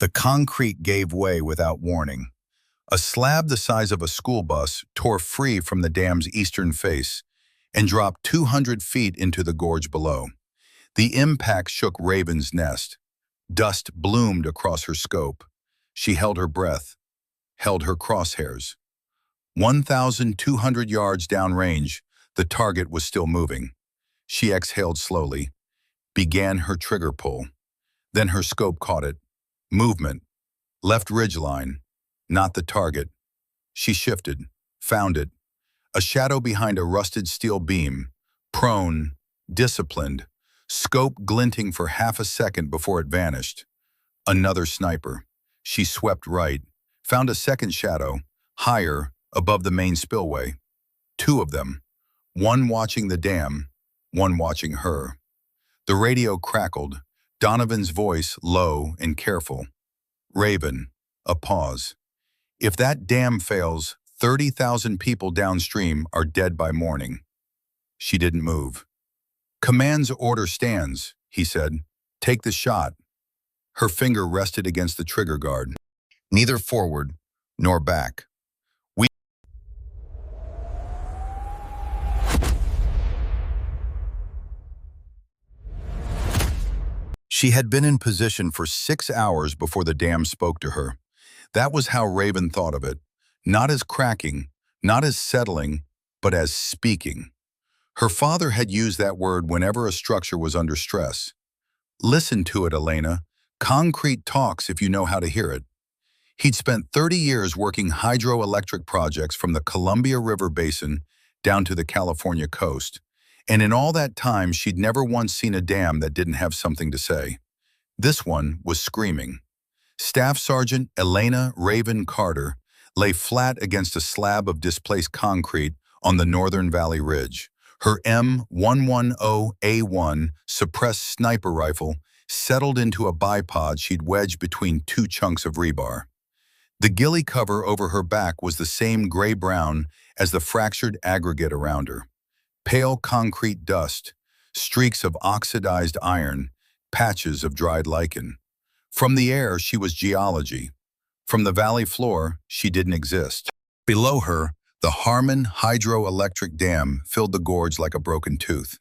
The concrete gave way without warning. A slab the size of a school bus tore free from the dam's eastern face and dropped 200 feet into the gorge below. The impact shook Raven's nest. Dust bloomed across her scope. She held her breath, held her crosshairs. 1,200 yards downrange, the target was still moving. She exhaled slowly, began her trigger pull. Then her scope caught it. Movement. Left ridgeline. Not the target. She shifted, found it. A shadow behind a rusted steel beam. Prone, disciplined, scope glinting for half a second before it vanished. Another sniper. She swept right, found a second shadow, higher, above the main spillway. Two of them. One watching the dam, one watching her. The radio crackled, Donovan's voice low and careful. Raven, a pause. If that dam fails, 30,000 people downstream are dead by morning. She didn't move. Command's order stands, he said. Take the shot. Her finger rested against the trigger guard. Neither forward nor back. She had been in position for 6 hours before the dam spoke to her. That was how Raven thought of it. Not as cracking, not as settling, but as speaking. Her father had used that word whenever a structure was under stress. Listen to it, Elena. Concrete talks if you know how to hear it. He'd spent 30 years working hydroelectric projects from the Columbia River Basin down to the California coast. And in all that time, she'd never once seen a dam that didn't have something to say. This one was screaming. Staff Sergeant Elena Raven Carter lay flat against a slab of displaced concrete on the Northern Valley Ridge. Her M110A1 suppressed sniper rifle settled into a bipod she'd wedged between two chunks of rebar. The ghillie cover over her back was the same gray-brown as the fractured aggregate around her. Pale concrete dust, streaks of oxidized iron, patches of dried lichen. From the air, she was geology. From the valley floor, she didn't exist. Below her, the Harmon hydroelectric dam filled the gorge like a broken tooth.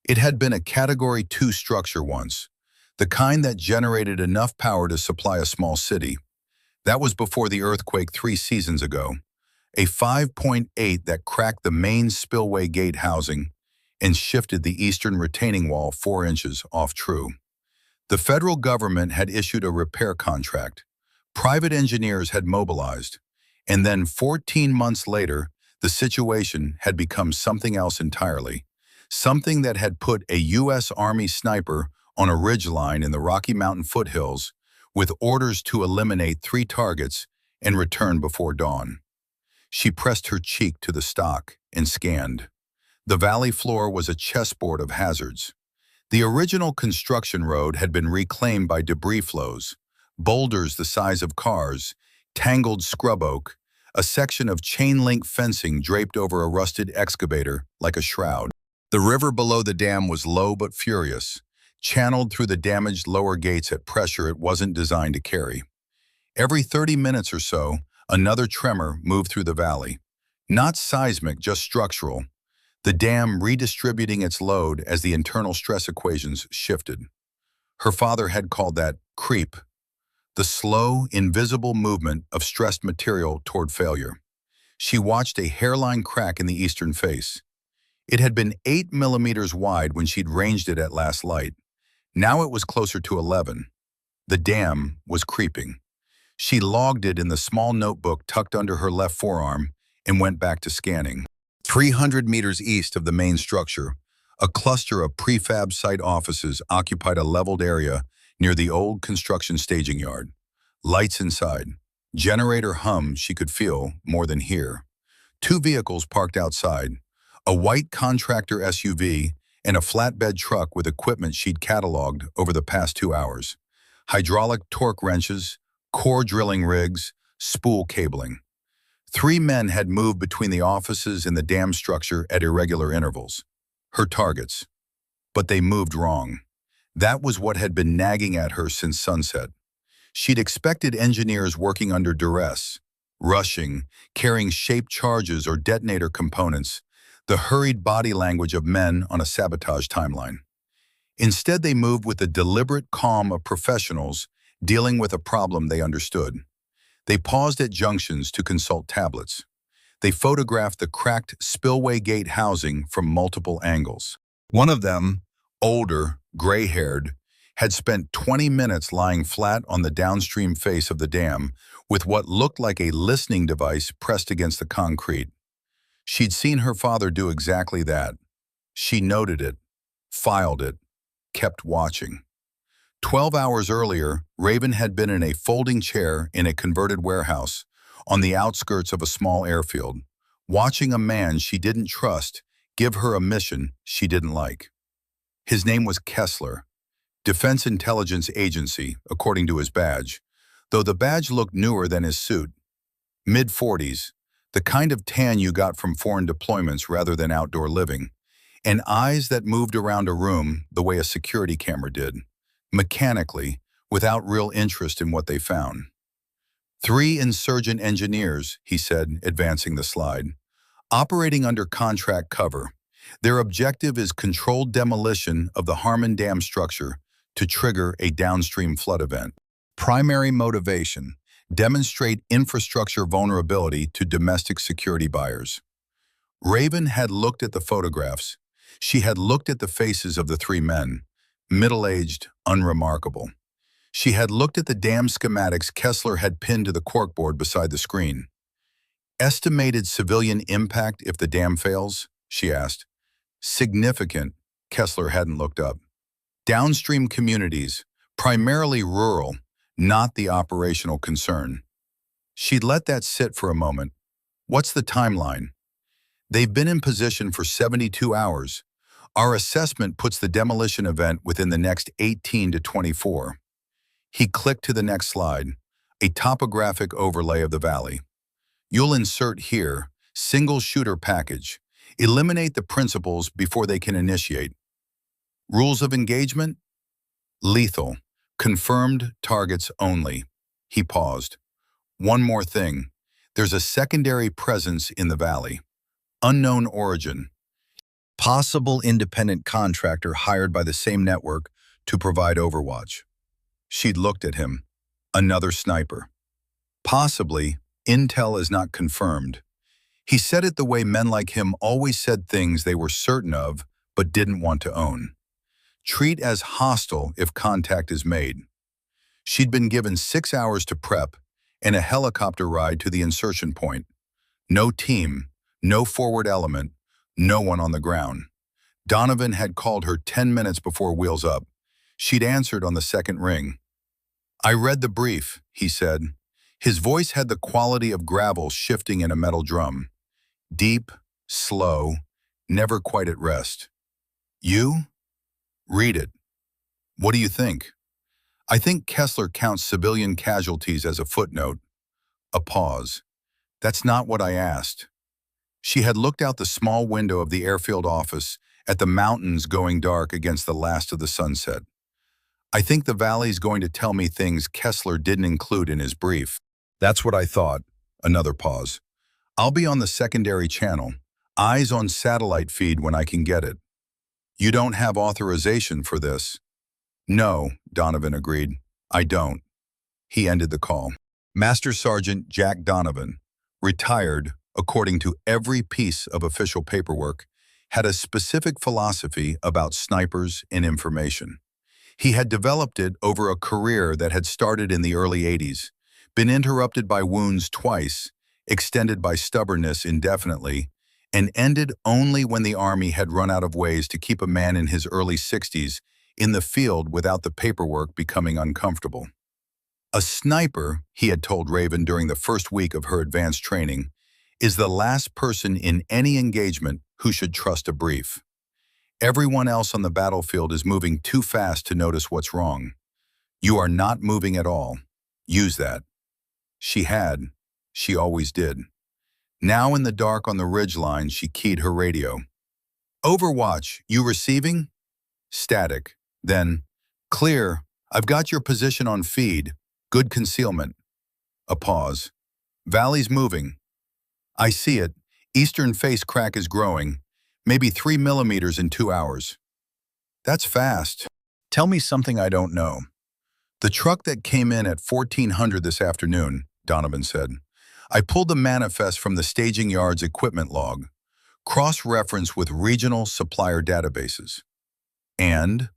It had been a Category 2 structure once, the kind that generated enough power to supply a small city. That was before the earthquake 3 seasons ago. A 5.8 that cracked the main spillway gate housing and shifted the eastern retaining wall 4 inches off true. The federal government had issued a repair contract. Private engineers had mobilized. And then 14 months later, the situation had become something else entirely. Something that had put a U.S. Army sniper on a ridgeline in the Rocky Mountain foothills with orders to eliminate 3 targets and return before dawn. She pressed her cheek to the stock and scanned. The valley floor was a chessboard of hazards. The original construction road had been reclaimed by debris flows, boulders the size of cars, tangled scrub oak, a section of chain-link fencing draped over a rusted excavator like a shroud. The river below the dam was low but furious, channeled through the damaged lower gates at pressure it wasn't designed to carry. Every 30 minutes or so, another tremor moved through the valley. Not seismic, just structural. The dam redistributing its load as the internal stress equations shifted. Her father had called that creep, the slow, invisible movement of stressed material toward failure. She watched a hairline crack in the eastern face. It had been 8 millimeters wide when she'd ranged it at last light. Now it was closer to 11. The dam was creeping. She logged it in the small notebook tucked under her left forearm and went back to scanning. 300 meters east of the main structure, a cluster of prefab site offices occupied a leveled area near the old construction staging yard. Lights inside. Generator hum she could feel more than hear. 2 vehicles parked outside, a white contractor SUV and a flatbed truck with equipment she'd cataloged over the past 2 hours. Hydraulic torque wrenches, core drilling rigs, spool cabling. 3 men had moved between the offices and the dam structure at irregular intervals. Her targets. But they moved wrong. That was what had been nagging at her since sunset. She'd expected engineers working under duress, rushing, carrying shaped charges or detonator components, the hurried body language of men on a sabotage timeline. Instead, they moved with the deliberate calm of professionals dealing with a problem they understood. They paused at junctions to consult tablets. They photographed the cracked spillway gate housing from multiple angles. One of them, older, gray-haired, had spent 20 minutes lying flat on the downstream face of the dam with what looked like a listening device pressed against the concrete. She'd seen her father do exactly that. She noted it, filed it, kept watching. 12 hours earlier, Raven had been in a folding chair in a converted warehouse on the outskirts of a small airfield, watching a man she didn't trust give her a mission she didn't like. His name was Kessler, Defense Intelligence Agency, according to his badge, though the badge looked newer than his suit. Mid-40s, the kind of tan you got from foreign deployments rather than outdoor living, and eyes that moved around a room the way a security camera did, mechanically, without real interest in what they found. 3 insurgent engineers, he said, advancing the slide, operating under contract cover. Their objective is controlled demolition of the Harmon Dam structure to trigger a downstream flood event. Primary motivation: demonstrate infrastructure vulnerability to domestic security buyers. Raven had looked at the photographs. She had looked at the faces of the 3 men, middle-aged, unremarkable. She had looked at the dam schematics Kessler had pinned to the corkboard beside the screen. Estimated civilian impact if the dam fails? She asked. Significant, Kessler hadn't looked up. Downstream communities, primarily rural, not the operational concern. She'd let that sit for a moment. What's the timeline? They've been in position for 72 hours. Our assessment puts the demolition event within the next 18 to 24. He clicked to the next slide, a topographic overlay of the valley. You'll insert here, single shooter package. Eliminate the principals before they can initiate. Rules of engagement? Lethal. Confirmed targets only. He paused. One more thing. There's a secondary presence in the valley. Unknown origin. Possible independent contractor hired by the same network to provide overwatch. She'd looked at him. Another sniper. Possibly, intel is not confirmed. He said it the way men like him always said things they were certain of but didn't want to own. Treat as hostile if contact is made. She'd been given 6 hours to prep and a helicopter ride to the insertion point. No team, no forward element, no one on the ground. Donovan had called her 10 minutes before wheels up. She'd answered on the second ring. I read the brief, he said. His voice had the quality of gravel shifting in a metal drum. Deep, slow, never quite at rest. You? Read it. What do you think? I think Kessler counts civilian casualties as a footnote. A pause. That's not what I asked. She had looked out the small window of the airfield office at the mountains going dark against the last of the sunset. I think the valley's going to tell me things Kessler didn't include in his brief. That's what I thought. Another pause. I'll be on the secondary channel, eyes on satellite feed when I can get it. You don't have authorization for this. No, Donovan agreed. I don't. He ended the call. Master Sergeant Jack Donovan, retired according to every piece of official paperwork, had a specific philosophy about snipers and information. He had developed it over a career that had started in the early 80s, been interrupted by wounds twice, extended by stubbornness indefinitely, and ended only when the Army had run out of ways to keep a man in his early 60s in the field without the paperwork becoming uncomfortable. A sniper, he had told Raven during the first week of her advanced training, is the last person in any engagement who should trust a brief. Everyone else on the battlefield is moving too fast to notice what's wrong. You are not moving at all. Use that. She had. She always did. Now in the dark on the ridgeline, she keyed her radio. Overwatch, you receiving? Static. Then, clear. I've got your position on feed. Good concealment. A pause. Valley's moving. I see it. Eastern face crack is growing. Maybe 3 millimeters in 2 hours. That's fast. Tell me something I don't know. The truck that came in at 1400 this afternoon, Donovan said. I pulled the manifest from the staging yard's equipment log, cross-referenced with regional supplier databases. And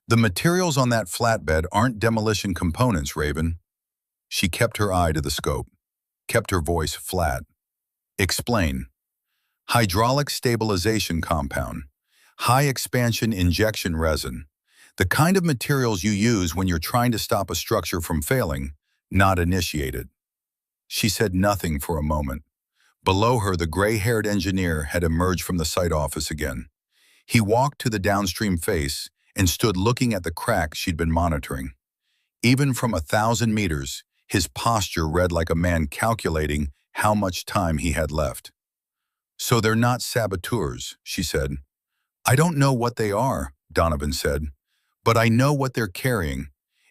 the materials on that flatbed aren't demolition components, Raven. She kept her eye to the scope, kept her voice flat. Explain. Hydraulic stabilization compound, high expansion injection resin, the kind of materials you use when you're trying to stop a structure from failing, not initiate it. She said nothing for a moment. Below her, the gray-haired engineer had emerged from the site office again. He walked to the downstream face and stood looking at the crack she'd been monitoring. Even from 1,000 meters, his posture read like a man calculating how much time he had left. So they're not saboteurs, she said. I don't know what they are, Donovan said, but I know what they're carrying,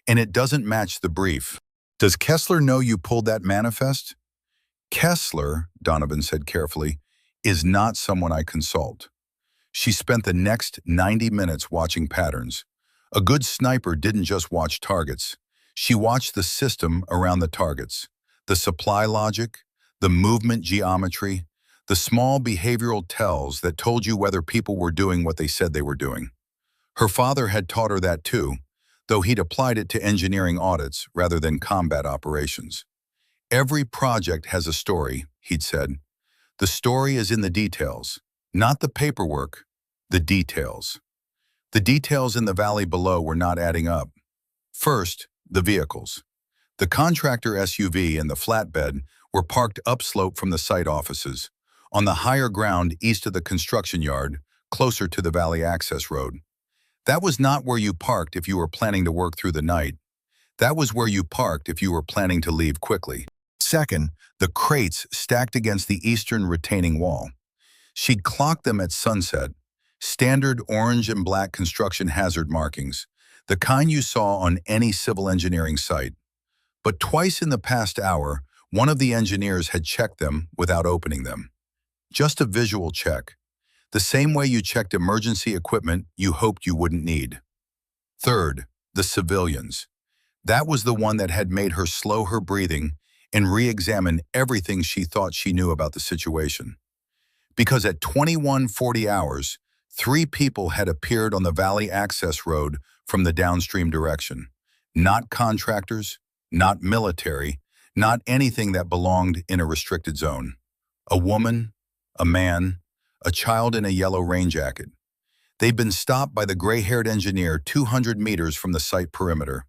and it doesn't match the brief. Does Kessler know you pulled that manifest? Kessler, Donovan said carefully, is not someone I consult. She spent the next 90 minutes watching patterns. A good sniper didn't just watch targets. She watched the system around the targets, the supply logic, the movement geometry, the small behavioral tells that told you whether people were doing what they said they were doing. Her father had taught her that too, though he'd applied it to engineering audits rather than combat operations. Every project has a story, he'd said. The story is in the details, not the paperwork, the details. The details in the valley below were not adding up. First, the vehicles. The contractor SUV and the flatbed were parked upslope from the site offices, on the higher ground east of the construction yard, closer to the valley access road. That was not where you parked if you were planning to work through the night. That was where you parked if you were planning to leave quickly. Second, the crates stacked against the eastern retaining wall. She'd clocked them at sunset, standard orange and black construction hazard markings, the kind you saw on any civil engineering site. But twice in the past hour, one of the engineers had checked them without opening them. Just a visual check, the same way you checked emergency equipment you hoped you wouldn't need. Third, the civilians. That was the one that had made her slow her breathing and re-examine everything she thought she knew about the situation. Because at 21:40 hours, 3 people had appeared on the valley access road from the downstream direction. Not contractors, not military, not anything that belonged in a restricted zone. A woman, a man, a child in a yellow rain jacket. They'd been stopped by the gray-haired engineer 200 meters from the site perimeter.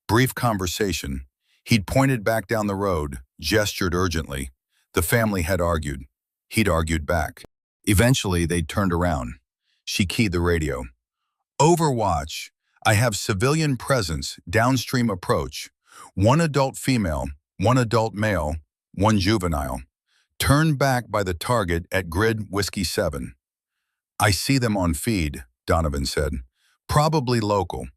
Brief conversation. He'd pointed back down the road, gestured urgently. The family had argued. He'd argued back. Eventually, they'd turned around. She keyed the radio. Overwatch. I have civilian presence, downstream approach. 1 adult female, 1 adult male, 1 juvenile. Turned back by the target at grid Whiskey 7. I see them on feed, Donovan said. Probably local.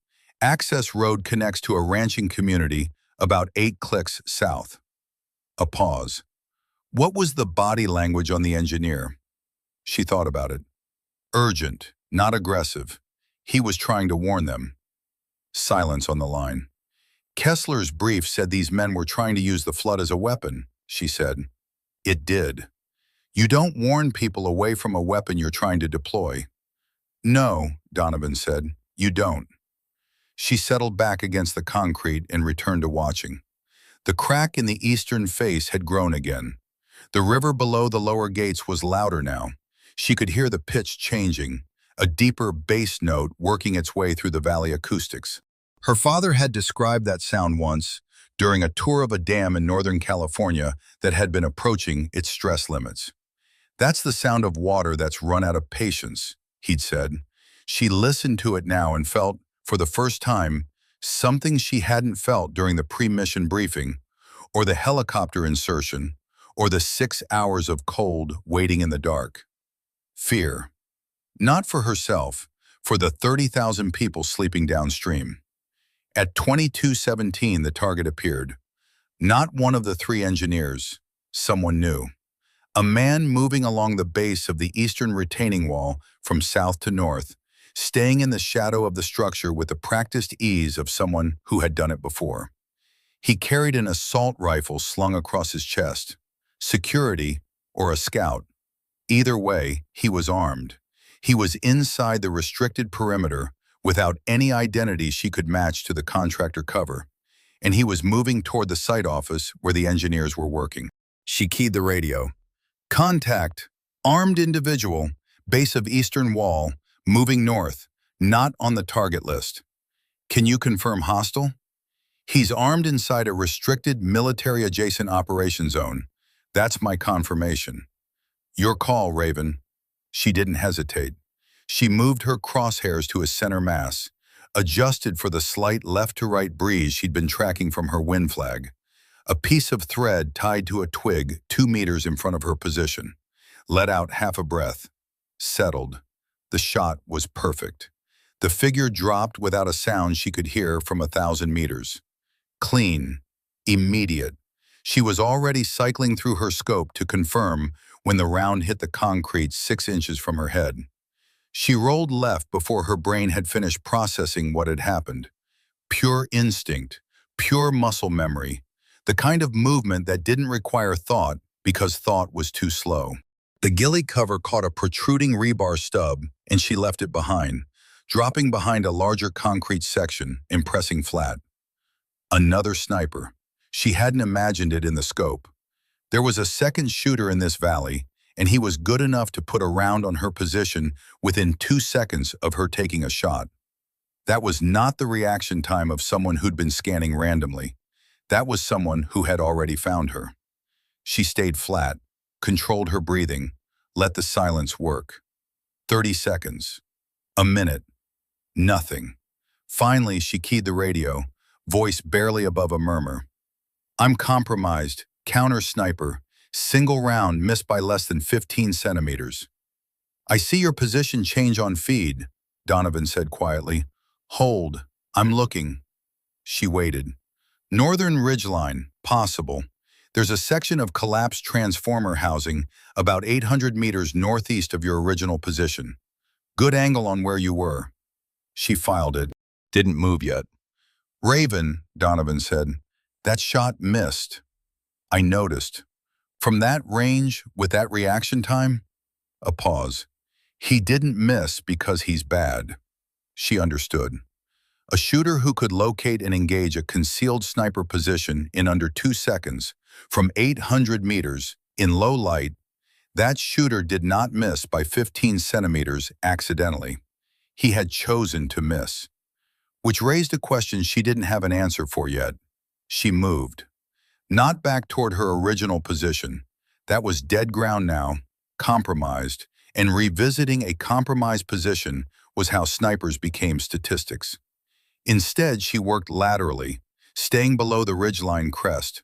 Access road connects to a ranching community about 8 clicks south. A pause. What was the body language on the engineer? She thought about it. Urgent, not aggressive. He was trying to warn them. Silence on the line. Kessler's brief said these men were trying to use the flood as a weapon, she said. It did. You don't warn people away from a weapon you're trying to deploy. No, Donovan said, you don't. She settled back against the concrete and returned to watching. The crack in the eastern face had grown again. The river below the lower gates was louder now. She could hear the pitch changing, a deeper bass note working its way through the valley acoustics. Her father had described that sound once, during a tour of a dam in Northern California that had been approaching its stress limits. That's the sound of water that's run out of patience, he'd said. She listened to it now and felt, for the first time, something she hadn't felt during the pre-mission briefing, or the helicopter insertion, or the 6 hours of cold waiting in the dark. Fear. Not for herself, for the 30,000 people sleeping downstream. At 22:17, the target appeared. Not one of the three engineers, someone new. A man moving along the base of the eastern retaining wall from south to north, staying in the shadow of the structure with the practiced ease of someone who had done it before. He carried an assault rifle slung across his chest. Security or a scout. Either way, he was armed. He was inside the restricted perimeter without any identity she could match to the contractor cover, and he was moving toward the site office where the engineers were working. She keyed the radio. Contact, armed individual, base of eastern wall, moving north, not on the target list. Can you confirm hostile? He's armed inside a restricted military-adjacent operation zone. That's my confirmation. Your call, Raven. She didn't hesitate. She moved her crosshairs to a center mass, adjusted for the slight left-to-right breeze she'd been tracking from her wind flag. A piece of thread tied to a twig 2 meters in front of her position. Let out half a breath. Settled. The shot was perfect. The figure dropped without a sound she could hear from 1,000 meters. Clean. Immediate. She was already cycling through her scope to confirm when the round hit the concrete 6 inches from her head. She rolled left before her brain had finished processing what had happened. Pure instinct, pure muscle memory, the kind of movement that didn't require thought because thought was too slow. The ghillie cover caught a protruding rebar stub, and she left it behind, dropping behind a larger concrete section, impressing flat. Another sniper. She hadn't imagined it in the scope. There was a second shooter in this valley, and he was good enough to put a round on her position within 2 seconds of her taking a shot. That was not the reaction time of someone who'd been scanning randomly. That was someone who had already found her. She stayed flat, controlled her breathing, let the silence work. 30 seconds. A minute. Nothing. Finally, she keyed the radio, voice barely above a murmur. I'm compromised, counter-sniper, single round missed by less than 15 centimeters. I see your position change on feed, Donovan said quietly. Hold, I'm looking. She waited. Northern ridgeline, possible. There's a section of collapsed transformer housing about 800 meters northeast of your original position. Good angle on where you were. She filed it. Didn't move yet. Raven, Donovan said. That shot missed. I noticed. From that range, with that reaction time? A pause. He didn't miss because he's bad. She understood. A shooter who could locate and engage a concealed sniper position in under 2 seconds, from 800 meters, in low light, that shooter did not miss by 15 centimeters accidentally. He had chosen to miss. Which raised a question she didn't have an answer for yet. She moved. Not back toward her original position. That was dead ground now, compromised, and revisiting a compromised position was how snipers became statistics. Instead, she worked laterally, staying below the ridgeline crest,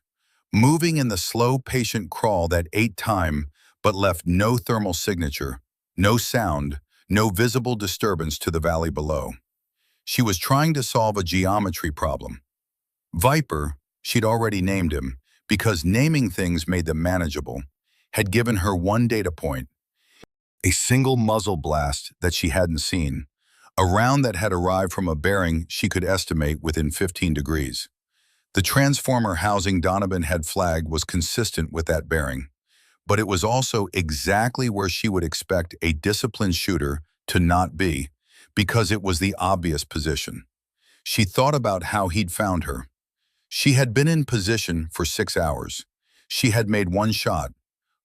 moving in the slow, patient crawl that ate time but left no thermal signature, no sound, no visible disturbance to the valley below. She was trying to solve a geometry problem. Viper, she'd already named him, because naming things made them manageable, had given her one data point, a single muzzle blast that she hadn't seen, a round that had arrived from a bearing she could estimate within 15 degrees. The transformer housing Donovan had flagged was consistent with that bearing, but it was also exactly where she would expect a disciplined shooter to not be, because it was the obvious position. She thought about how he'd found her. She had been in position for 6 hours. She had made one shot.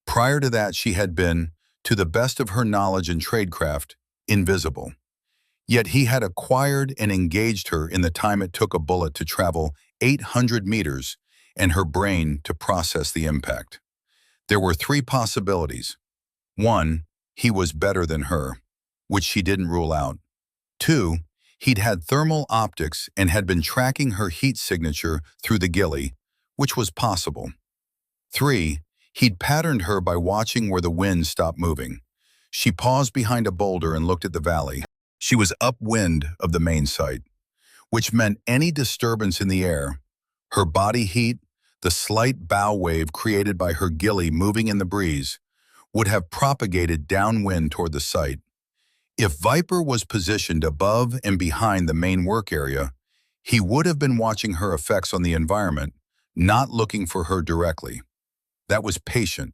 Prior to that, she had been, to the best of her knowledge and tradecraft, invisible. Yet he had acquired and engaged her in the time it took a bullet to travel 800 meters and her brain to process the impact. There were 3 possibilities. 1, he was better than her, which she didn't rule out. 2, he'd had thermal optics and had been tracking her heat signature through the ghillie, which was possible. 3, he'd patterned her by watching where the wind stopped moving. She paused behind a boulder and looked at the valley. She was upwind of the main site. which meant any disturbance in the air, her body heat, the slight bow wave created by her gilly moving in the breeze, would have propagated downwind toward the site. If Viper was positioned above and behind the main work area, he would have been watching her effects on the environment, not looking for her directly. That was patient.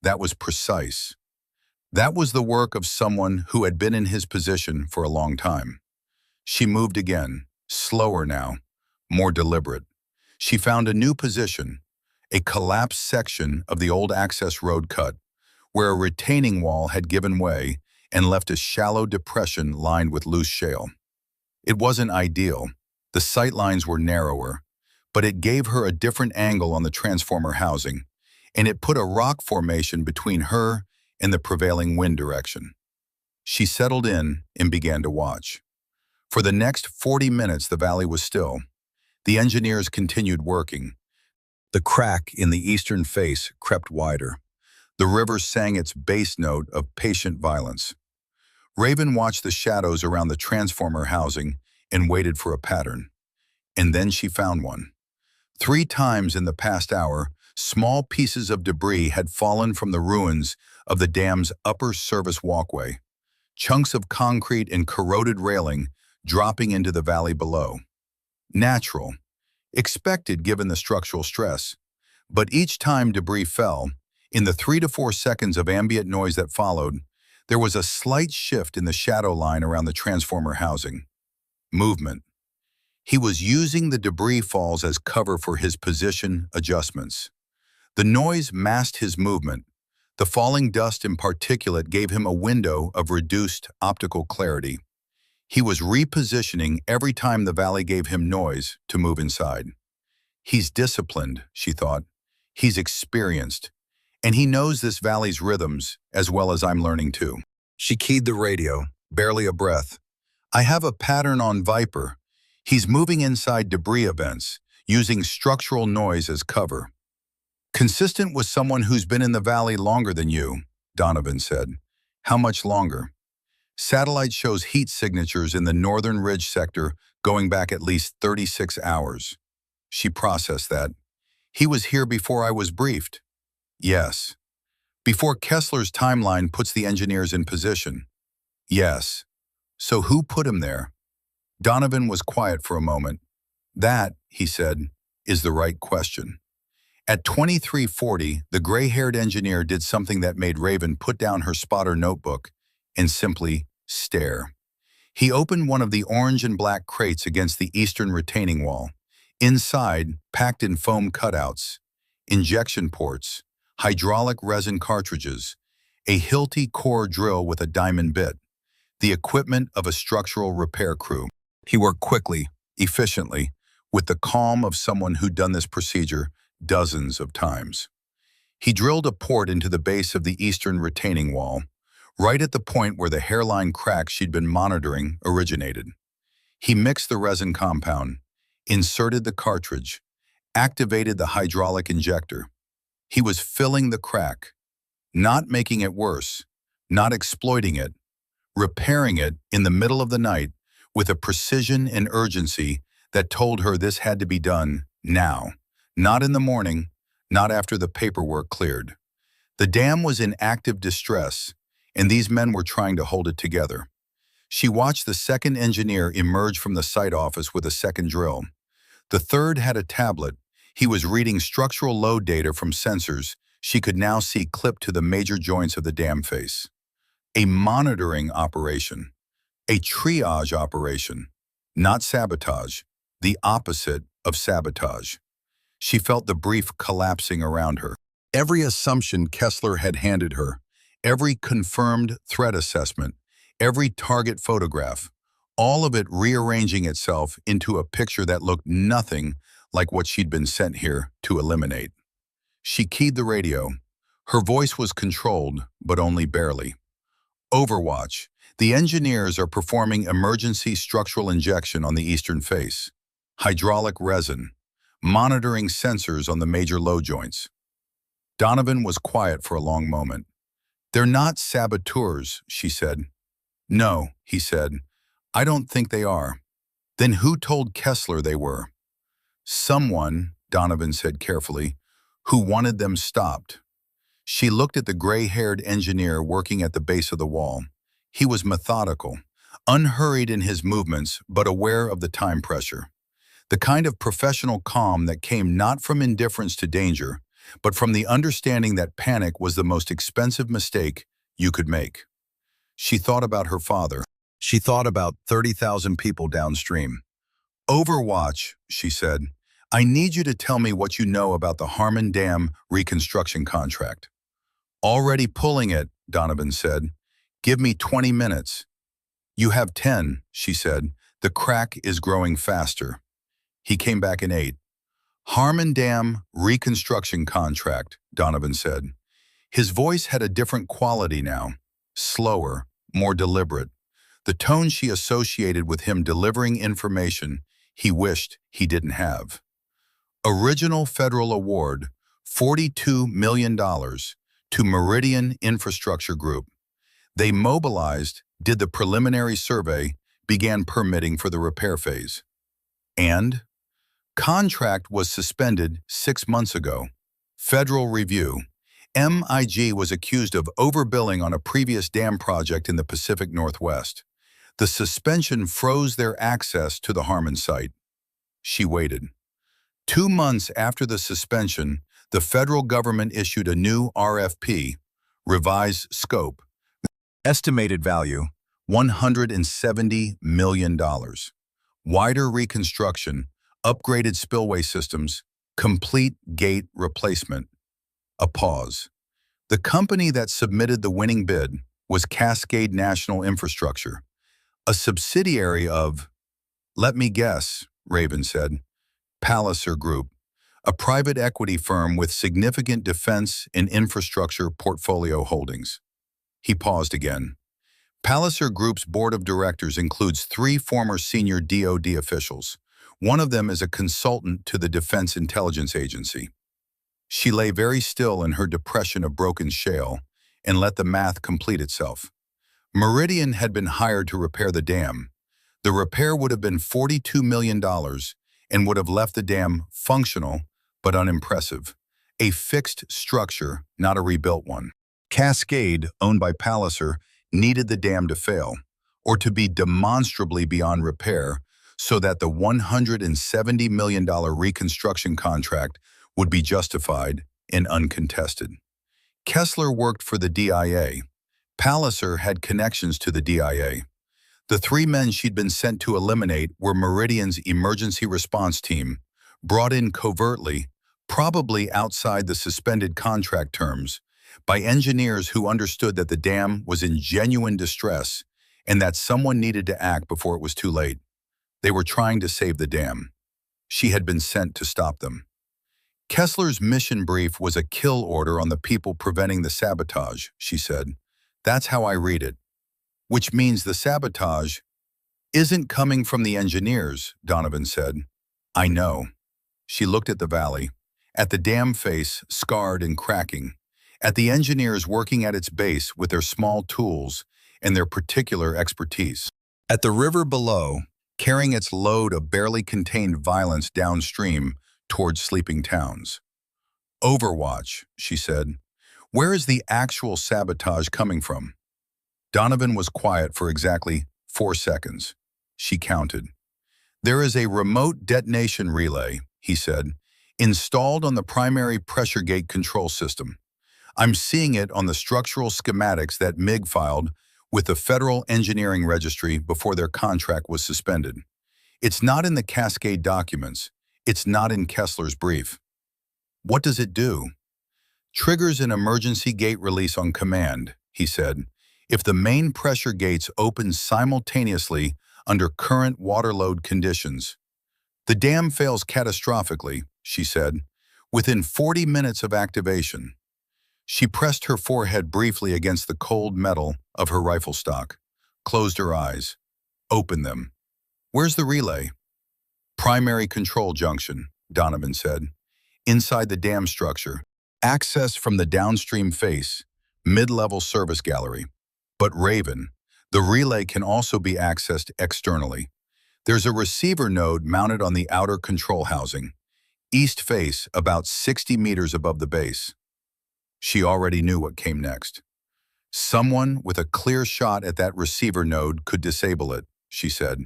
That was precise. That was the work of someone who had been in his position for a long time. She moved again, slower now, more deliberate. She found a new position, a collapsed section of the old access road cut, where a retaining wall had given way and left a shallow depression lined with loose shale. It wasn't ideal. The sight lines were narrower, but it gave her a different angle on the transformer housing, and it put a rock formation between her and the prevailing wind direction. She settled in and began to watch. For the next 40 minutes, the valley was still. The engineers continued working. The crack in the eastern face crept wider. The river sang its bass note of patient violence. Raven watched the shadows around the transformer housing and waited for a pattern. And then she found one. 3 times in the past hour, small pieces of debris had fallen from the ruins of the dam's upper service walkway, chunks of concrete and corroded railing dropping into the valley below. Natural, expected given the structural stress, but each time debris fell, in the 3 to 4 seconds of ambient noise that followed, there was a slight shift in the shadow line around the transformer housing. Movement. He was using the debris falls as cover for his position adjustments. The noise masked his movement. The falling dust and particulate gave him a window of reduced optical clarity. He was repositioning every time the valley gave him noise to move inside. He's disciplined, she thought. He's experienced. And he knows this valley's rhythms as well as I'm learning too. She keyed the radio, barely a breath. I have a pattern on Viper. He's moving inside debris events, using structural noise as cover. Consistent with someone who's been in the valley longer than you, Donovan said. How much longer? Satellite shows heat signatures in the northern ridge sector going back at least 36 hours. She processed that. He was here before I was briefed. Yes. Before Kessler's timeline puts the engineers in position. Yes. So who put him there? Donovan was quiet for a moment. That, he said, is the right question. At 23:40, the gray-haired engineer did something that made Raven put down her spotter notebook and simply stare. He opened one of the orange and black crates against the eastern retaining wall. Inside, packed in foam cutouts, injection ports, hydraulic resin cartridges, a Hilti core drill with a diamond bit, the equipment of a structural repair crew. He worked quickly, efficiently, with the calm of someone who'd done this procedure dozens of times. He drilled a port into the base of the eastern retaining wall, right at the point where the hairline crack she'd been monitoring originated. He mixed the resin compound, inserted the cartridge, activated the hydraulic injector. He was filling the crack, not making it worse, not exploiting it, repairing it in the middle of the night with a precision and urgency that told her this had to be done now, not in the morning, not after the paperwork cleared. The dam was in active distress, and these men were trying to hold it together. She watched the second engineer emerge from the site office with a second drill. The third had a tablet. He was reading structural load data from sensors she could now see clipped to the major joints of the dam face. A monitoring operation, a triage operation, not sabotage, the opposite of sabotage. She felt the brief collapsing around her. Every assumption Kessler had handed her, every confirmed threat assessment, every target photograph, all of it rearranging itself into a picture that looked nothing like what she'd been sent here to eliminate. She keyed the radio. Her voice was controlled, but only barely. Overwatch. The engineers are performing emergency structural injection on the eastern face. Hydraulic resin. Monitoring sensors on the major load joints. Donovan was quiet for a long moment. They're not saboteurs, she said. No, he said. I don't think they are. Then who told Kessler they were? Someone, Donovan said carefully, who wanted them stopped. She looked at the gray-haired engineer working at the base of the wall. He was methodical, unhurried in his movements, but aware of the time pressure. The kind of professional calm that came not from indifference to danger, but from the understanding that panic was the most expensive mistake you could make. She thought about her father. She thought about 30,000 people downstream. Overwatch, she said. I need you to tell me what you know about the Harmon Dam reconstruction contract. Already pulling it, Donovan said. Give me 20 minutes. You have 10, she said. The crack is growing faster. He came back in 8. Harmon Dam reconstruction contract, Donovan said. His voice had a different quality now, slower, more deliberate. The tone she associated with him delivering information he wished he didn't have. Original federal award, $42 million to Meridian Infrastructure Group. They mobilized, did the preliminary survey, began permitting for the repair phase. And contract was suspended 6 months ago. Federal review. MIG was accused of overbilling on a previous dam project in the Pacific Northwest. The suspension froze their access to the Harmon site. She waited. 2 months after the suspension, the federal government issued a new RFP, revised scope. Estimated value, $170 million. Wider reconstruction, upgraded spillway systems, complete gate replacement. A pause. The company that submitted the winning bid was Cascade National Infrastructure, a subsidiary of, let me guess, Raven said, Palliser Group, a private equity firm with significant defense and infrastructure portfolio holdings. He paused again. Palliser Group's board of directors includes 3 former senior DoD officials. One of them is a consultant to the Defense Intelligence Agency. She lay very still in her depression of broken shale and let the math complete itself. Meridian had been hired to repair the dam. The repair would have been $42 million and would have left the dam functional but unimpressive. A fixed structure, not a rebuilt one. Cascade, owned by Palliser, needed the dam to fail, or to be demonstrably beyond repair, so that the $170 million reconstruction contract would be justified and uncontested. Kessler worked for the DIA. Palliser had connections to the DIA. The 3 men she'd been sent to eliminate were Meridian's emergency response team, brought in covertly, probably outside the suspended contract terms, by engineers who understood that the dam was in genuine distress and that someone needed to act before it was too late. They were trying to save the dam. She had been sent to stop them. Kessler's mission brief was a kill order on the people preventing the sabotage, she said. That's how I read it. Which means the sabotage isn't coming from the engineers, Donovan said. I know. She looked at the valley, at the dam face scarred and cracking, at the engineers working at its base with their small tools and their particular expertise, at the river below, carrying its load of barely contained violence downstream towards sleeping towns. Overwatch, she said. Where is the actual sabotage coming from? Donovan was quiet for exactly 4 seconds. She counted. There is a remote detonation relay, he said, installed on the primary pressure gate control system. I'm seeing it on the structural schematics that MIG filed with the Federal Engineering Registry before their contract was suspended. It's not in the Cascade documents. It's not in Kessler's brief. What does it do? Triggers an emergency gate release on command, he said, if the main pressure gates open simultaneously under current water load conditions. The dam fails catastrophically, she said, within 40 minutes of activation. She pressed her forehead briefly against the cold metal of her rifle stock, closed her eyes, opened them. Where's the relay? Primary control junction, Donovan said. Inside the dam structure. Access from the downstream face, mid-level service gallery. But Raven, the relay can also be accessed externally. There's a receiver node mounted on the outer control housing, east face about 60 meters above the base. She already knew what came next. Someone with a clear shot at that receiver node could disable it, she said.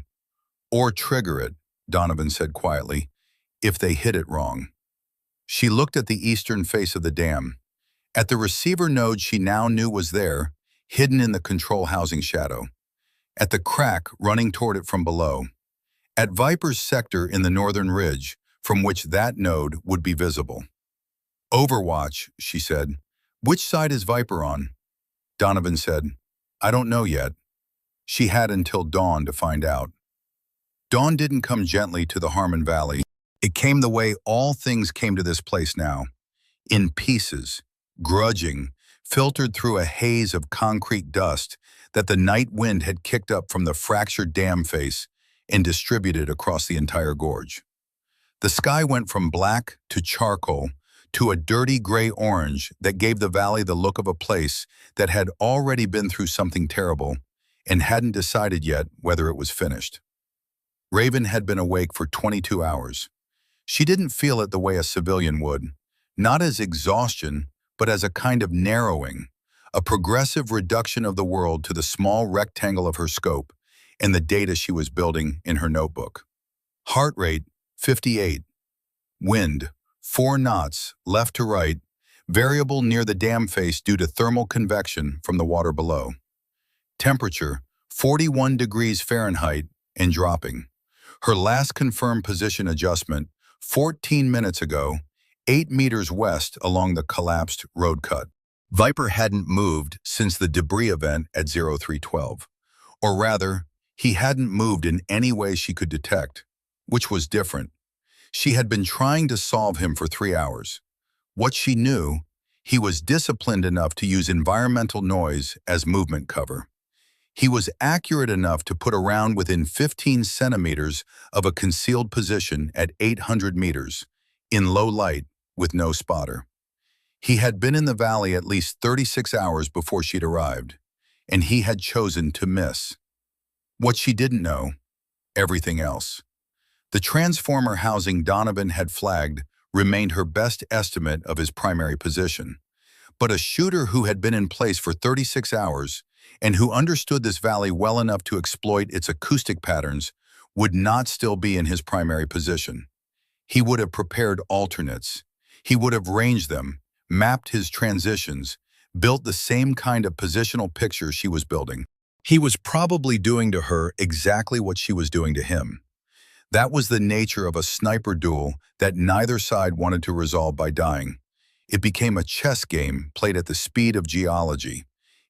Or trigger it, Donovan said quietly, if they hit it wrong. She looked at the eastern face of the dam. At the receiver node she now knew was there, hidden in the control housing shadow. At the crack running toward it from below. At Viper's sector in the northern ridge, from which that node would be visible. Overwatch, she said. Which side is Viper on? Donovan said, I don't know yet. She had until dawn to find out. Dawn didn't come gently to the Harmon Valley. It came the way all things came to this place now. In pieces, grudging, filtered through a haze of concrete dust that the night wind had kicked up from the fractured dam face and distributed across the entire gorge. The sky went from black to charcoal to a dirty gray-orange that gave the valley the look of a place that had already been through something terrible and hadn't decided yet whether it was finished. Raven had been awake for 22 hours. She didn't feel it the way a civilian would, not as exhaustion, but as a kind of narrowing, a progressive reduction of the world to the small rectangle of her scope and the data she was building in her notebook. Heart rate, 58. Wind, 4 knots, left to right, variable near the dam face due to thermal convection from the water below. Temperature, 41 degrees Fahrenheit and dropping. Her last confirmed position adjustment, 14 minutes ago, 8 meters west along the collapsed road cut. Viper hadn't moved since the debris event at 0312. Or rather, he hadn't moved in any way she could detect, which was different. She had been trying to solve him for 3 hours. What she knew, he was disciplined enough to use environmental noise as movement cover. He was accurate enough to put a round within 15 centimeters of a concealed position at 800 meters, in low light, with no spotter. He had been in the valley at least 36 hours before she'd arrived, and he had chosen to miss. What she didn't know, everything else. The transformer housing Donovan had flagged remained her best estimate of his primary position. But a shooter who had been in place for 36 hours and who understood this valley well enough to exploit its acoustic patterns would not still be in his primary position. He would have prepared alternates. He would have ranged them, mapped his transitions, built the same kind of positional picture she was building. He was probably doing to her exactly what she was doing to him. That was the nature of a sniper duel that neither side wanted to resolve by dying. It became a chess game played at the speed of geology,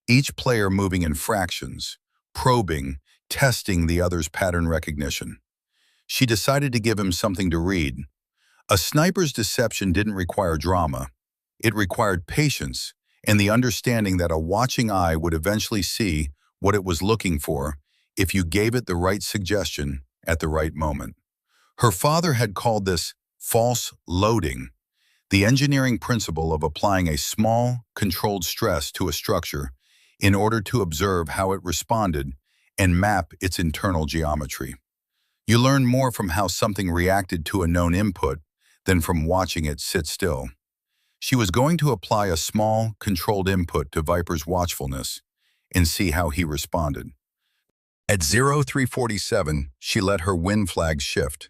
each player moving in fractions, probing, testing the other's pattern recognition. She decided to give him something to read. A sniper's deception didn't require drama. It required patience and the understanding that a watching eye would eventually see what it was looking for if you gave it the right suggestion at the right moment. Her father had called this false loading, the engineering principle of applying a small, controlled stress to a structure in order to observe how it responded and map its internal geometry. You learn more from how something reacted to a known input than from watching it sit still. She was going to apply a small, controlled input to Viper's watchfulness and see how he responded. At 0347, she let her wind flag shift,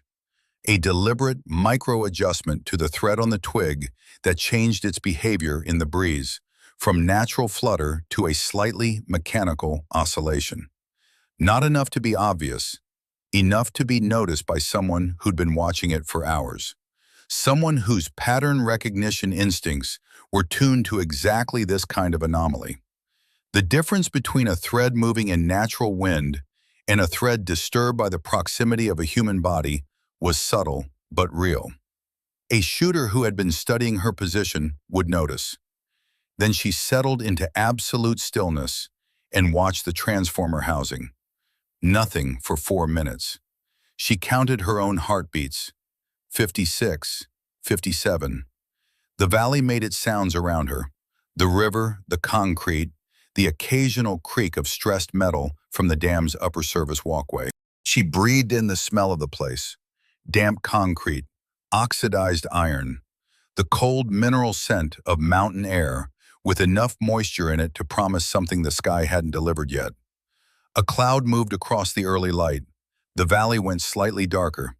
a deliberate micro-adjustment to the thread on the twig that changed its behavior in the breeze, from natural flutter to a slightly mechanical oscillation. Not enough to be obvious, enough to be noticed by someone who'd been watching it for hours. Someone whose pattern recognition instincts were tuned to exactly this kind of anomaly. The difference between a thread moving in natural wind and a thread disturbed by the proximity of a human body was subtle but real. A shooter who had been studying her position would notice. Then she settled into absolute stillness and watched the transformer housing. Nothing for 4 minutes. She counted her own heartbeats. 56, 57. The valley made its sounds around her. The river, the concrete, the occasional creak of stressed metal from the dam's upper service walkway. She breathed in the smell of the place. Damp concrete, oxidized iron, the cold mineral scent of mountain air with enough moisture in it to promise something the sky hadn't delivered yet. A cloud moved across the early light. The valley went slightly darker.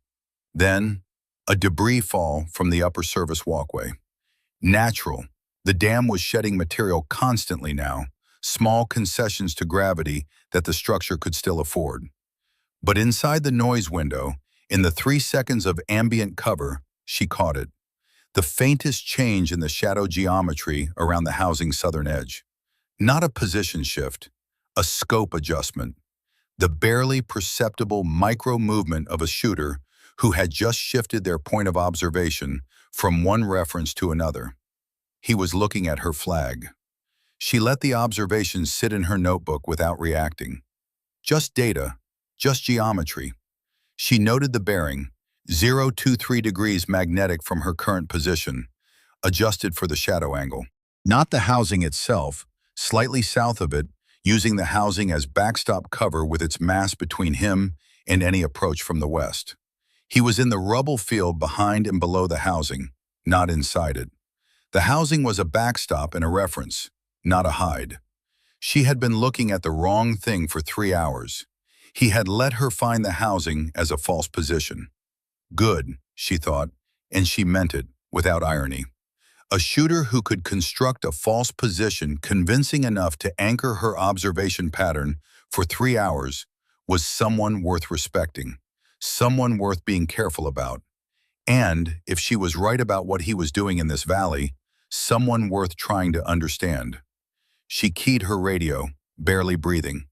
Then, a debris fall from the upper service walkway. Natural. The dam was shedding material constantly now, small concessions to gravity that the structure could still afford. But inside the noise window, in the 3 seconds of ambient cover, she caught it. The faintest change in the shadow geometry around the housing's southern edge. Not a position shift, a scope adjustment. The barely perceptible micro-movement of a shooter who had just shifted their point of observation from one reference to another. He was looking at her flag. She let the observation sit in her notebook without reacting. Just data, just geometry. She noted the bearing, 023 degrees magnetic from her current position, adjusted for the shadow angle. Not the housing itself, slightly south of it, using the housing as backstop cover with its mass between him and any approach from the west. He was in the rubble field behind and below the housing, not inside it. The housing was a backstop and a reference, not a hide. She had been looking at the wrong thing for 3 hours. He had let her find the housing as a false position. Good, she thought, and she meant it, without irony. A shooter who could construct a false position convincing enough to anchor her observation pattern for 3 hours was someone worth respecting, someone worth being careful about. And, if she was right about what he was doing in this valley, someone worth trying to understand. She keyed her radio, barely breathing.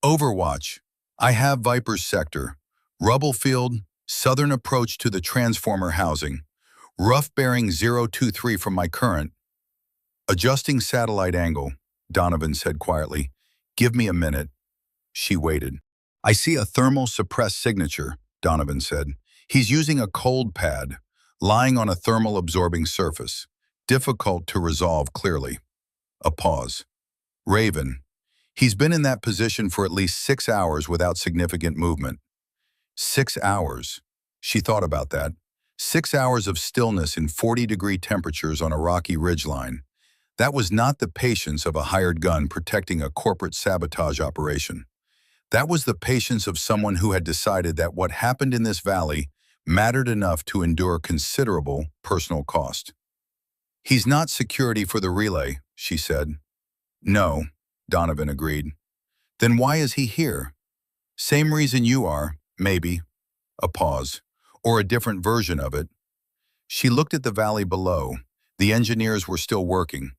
Overwatch. I have Viper's sector. Rubble field, southern approach to the transformer housing. Rough bearing 023 from my current. Adjusting satellite angle, Donovan said quietly. Give me a minute. She waited. I see a thermal suppressed signature, Donovan said. He's using a cold pad, lying on a thermal absorbing surface. Difficult to resolve clearly. A pause. Raven. He's been in that position for at least 6 hours without significant movement. 6 hours. She thought about that. 6 hours of stillness in 40-degree temperatures on a rocky ridgeline. That was not the patience of a hired gun protecting a corporate sabotage operation. That was the patience of someone who had decided that what happened in this valley mattered enough to endure considerable personal cost. He's not security for the relay, she said. No, Donovan agreed. Then why is he here? Same reason you are, maybe. A pause. Or a different version of it. She looked at the valley below. The engineers were still working.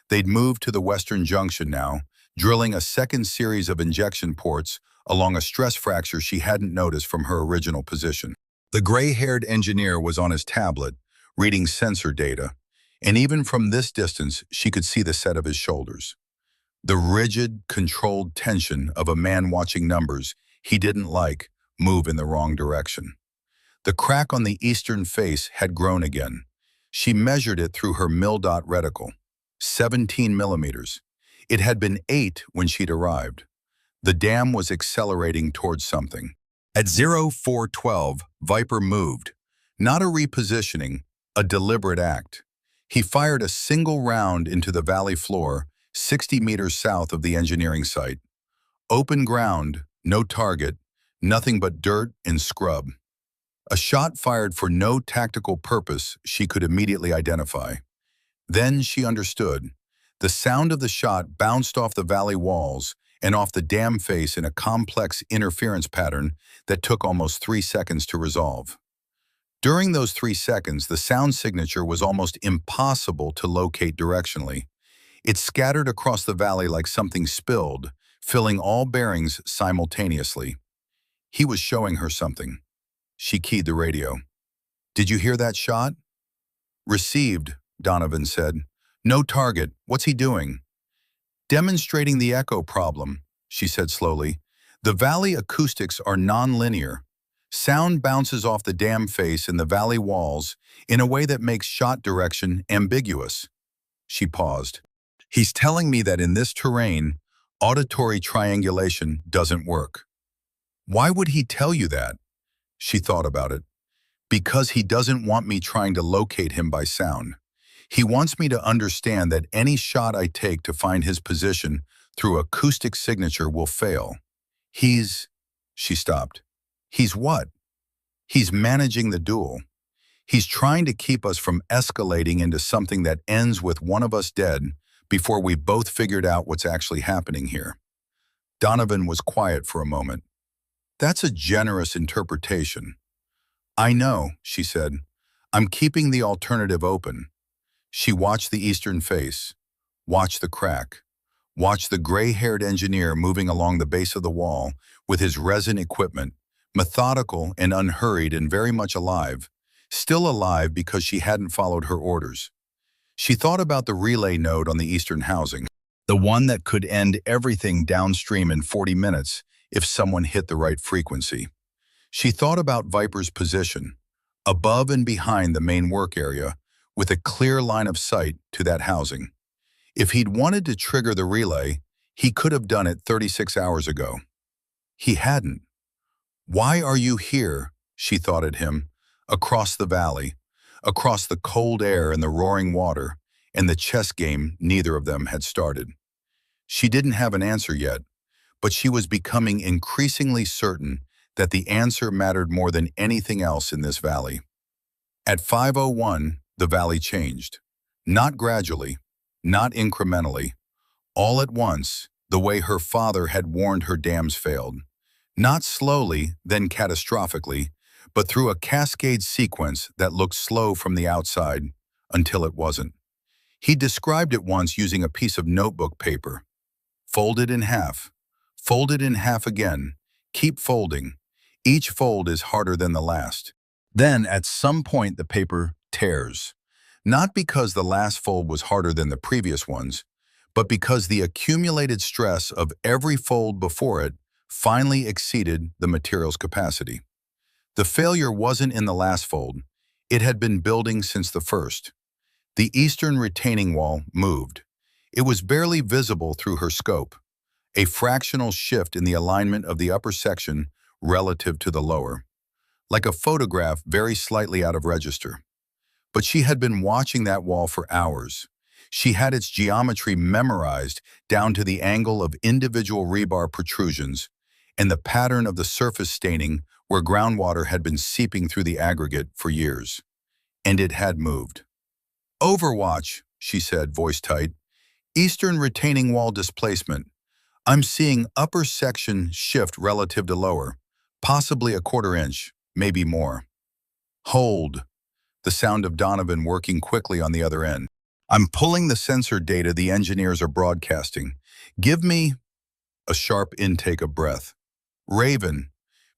They'd moved to the western junction now, drilling a second series of injection ports along a stress fracture she hadn't noticed from her original position. The gray-haired engineer was on his tablet, reading sensor data, and even from this distance she could see the set of his shoulders. The rigid, controlled tension of a man watching numbers he didn't like move in the wrong direction. The crack on the eastern face had grown again. She measured it through her mil-dot reticle. 17 millimeters. It had been 8 when she'd arrived. The dam was accelerating towards something. At 0412, Viper moved. Not a repositioning, a deliberate act. He fired a single round into the valley floor, 60 meters south of the engineering site. Open ground, no target, nothing but dirt and scrub. A shot fired for no tactical purpose she could immediately identify. Then she understood. The sound of the shot bounced off the valley walls and off the dam face in a complex interference pattern that took almost 3 seconds to resolve. During those 3 seconds, the sound signature was almost impossible to locate directionally. It scattered across the valley like something spilled, filling all bearings simultaneously. He was showing her something. She keyed the radio. Did you hear that shot? Received, Donovan said. No target. What's he doing? Demonstrating the echo problem, she said slowly. The valley acoustics are non-linear. Sound bounces off the dam face and the valley walls in a way that makes shot direction ambiguous. She paused. He's telling me that in this terrain, auditory triangulation doesn't work. Why would he tell you that? She thought about it. Because he doesn't want me trying to locate him by sound. He wants me to understand that any shot I take to find his position through acoustic signature will fail. She stopped. He's what? He's managing the duel. He's trying to keep us from escalating into something that ends with one of us dead before we've both figured out what's actually happening here. Donovan was quiet for a moment. That's a generous interpretation. I know, she said. I'm keeping the alternative open. She watched the eastern face, watched the crack, watched the gray-haired engineer moving along the base of the wall with his resin equipment, methodical and unhurried and very much alive, still alive because she hadn't followed her orders. She thought about the relay node on the eastern housing, the one that could end everything downstream in 40 minutes if someone hit the right frequency. She thought about Viper's position, above and behind the main work area, with a clear line of sight to that housing. If he'd wanted to trigger the relay, he could have done it 36 hours ago. He hadn't. Why are you here? She thought at him, across the valley, across the cold air and the roaring water, and the chess game neither of them had started. She didn't have an answer yet, but she was becoming increasingly certain that the answer mattered more than anything else in this valley. At 5:01, the valley changed. Not gradually, not incrementally. All at once, the way her father had warned her dams failed. Not slowly, then catastrophically, but through a cascade sequence that looked slow from the outside until it wasn't. He described it once using a piece of notebook paper. Fold it in half again, keep folding. Each fold is harder than the last. Then, at some point, the paper tears. Not because the last fold was harder than the previous ones, but because the accumulated stress of every fold before it finally exceeded the material's capacity. The failure wasn't in the last fold. It had been building since the first. The eastern retaining wall moved. It was barely visible through her scope, a fractional shift in the alignment of the upper section relative to the lower, like a photograph very slightly out of register. But she had been watching that wall for hours. She had its geometry memorized down to the angle of individual rebar protrusions and the pattern of the surface staining where groundwater had been seeping through the aggregate for years. And it had moved. Overwatch, she said, voice tight. Eastern retaining wall displacement. I'm seeing upper section shift relative to lower, possibly a quarter inch, maybe more. Hold. The sound of Donovan working quickly on the other end. I'm pulling the sensor data the engineers are broadcasting. Give me a sharp intake of breath. Raven,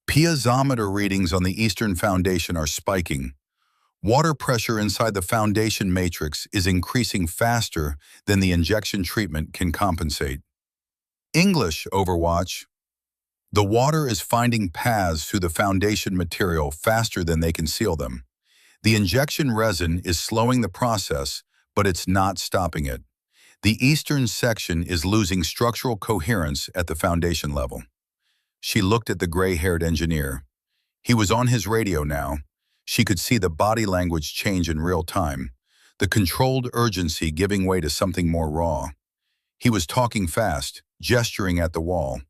piezometer readings on the eastern foundation are spiking. Water pressure inside the foundation matrix is increasing faster than the injection treatment can compensate. English, Overwatch. The water is finding paths through the foundation material faster than they can seal them. The injection resin is slowing the process, but it's not stopping it. The eastern section is losing structural coherence at the foundation level. She looked at the gray-haired engineer. He was on his radio now. She could see the body language change in real time, the controlled urgency giving way to something more raw. He was talking fast, gesturing at the wall.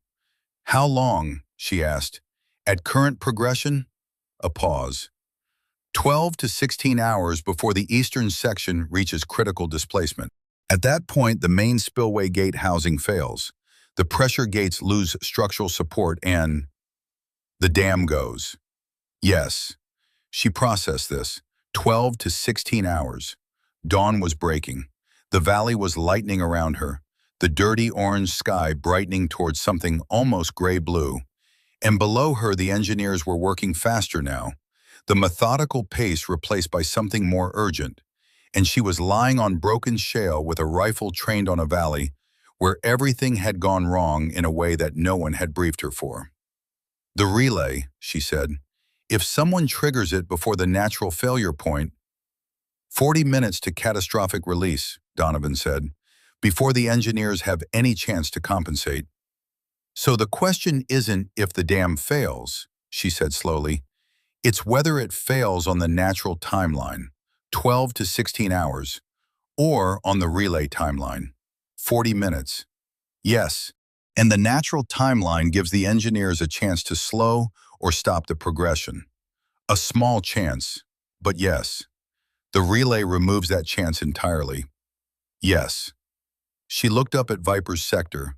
How long? She asked. At current progression? A pause. 12 to 16 hours before the eastern section reaches critical displacement. At that point, the main spillway gate housing fails. The pressure gates lose structural support and the dam goes. Yes. She processed this. 12 to 16 hours. Dawn was breaking. The valley was lightening around her, the dirty orange sky brightening towards something almost gray-blue. And below her, the engineers were working faster now, the methodical pace replaced by something more urgent. And she was lying on broken shale with a rifle trained on a valley where everything had gone wrong in a way that no one had briefed her for. The relay, she said. If someone triggers it before the natural failure point, 40 minutes to catastrophic release, Donovan said, before the engineers have any chance to compensate. So the question isn't if the dam fails, she said slowly. It's whether it fails on the natural timeline, 12 to 16 hours, or on the relay timeline, 40 minutes. Yes, and the natural timeline gives the engineers a chance to slow or stop the progression. A small chance, but yes. The relay removes that chance entirely. Yes. She looked up at Viper's sector,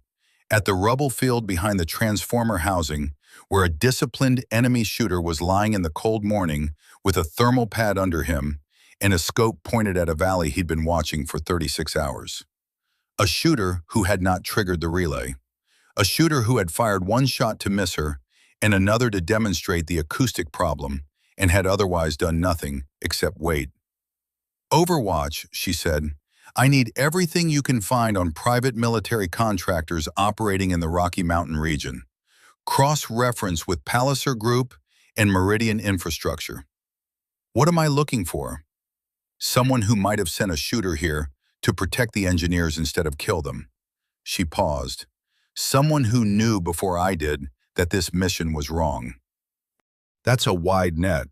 at the rubble field behind the transformer housing, where a disciplined enemy shooter was lying in the cold morning with a thermal pad under him and a scope pointed at a valley he'd been watching for 36 hours. A shooter who had not triggered the relay. A shooter who had fired one shot to miss her and another to demonstrate the acoustic problem and had otherwise done nothing except wait. Overwatch, she said. I need everything you can find on private military contractors operating in the Rocky Mountain region. Cross-reference with Palliser Group and Meridian Infrastructure. What am I looking for? Someone who might have sent a shooter here to protect the engineers instead of kill them. She paused. Someone who knew before I did that this mission was wrong. That's a wide net.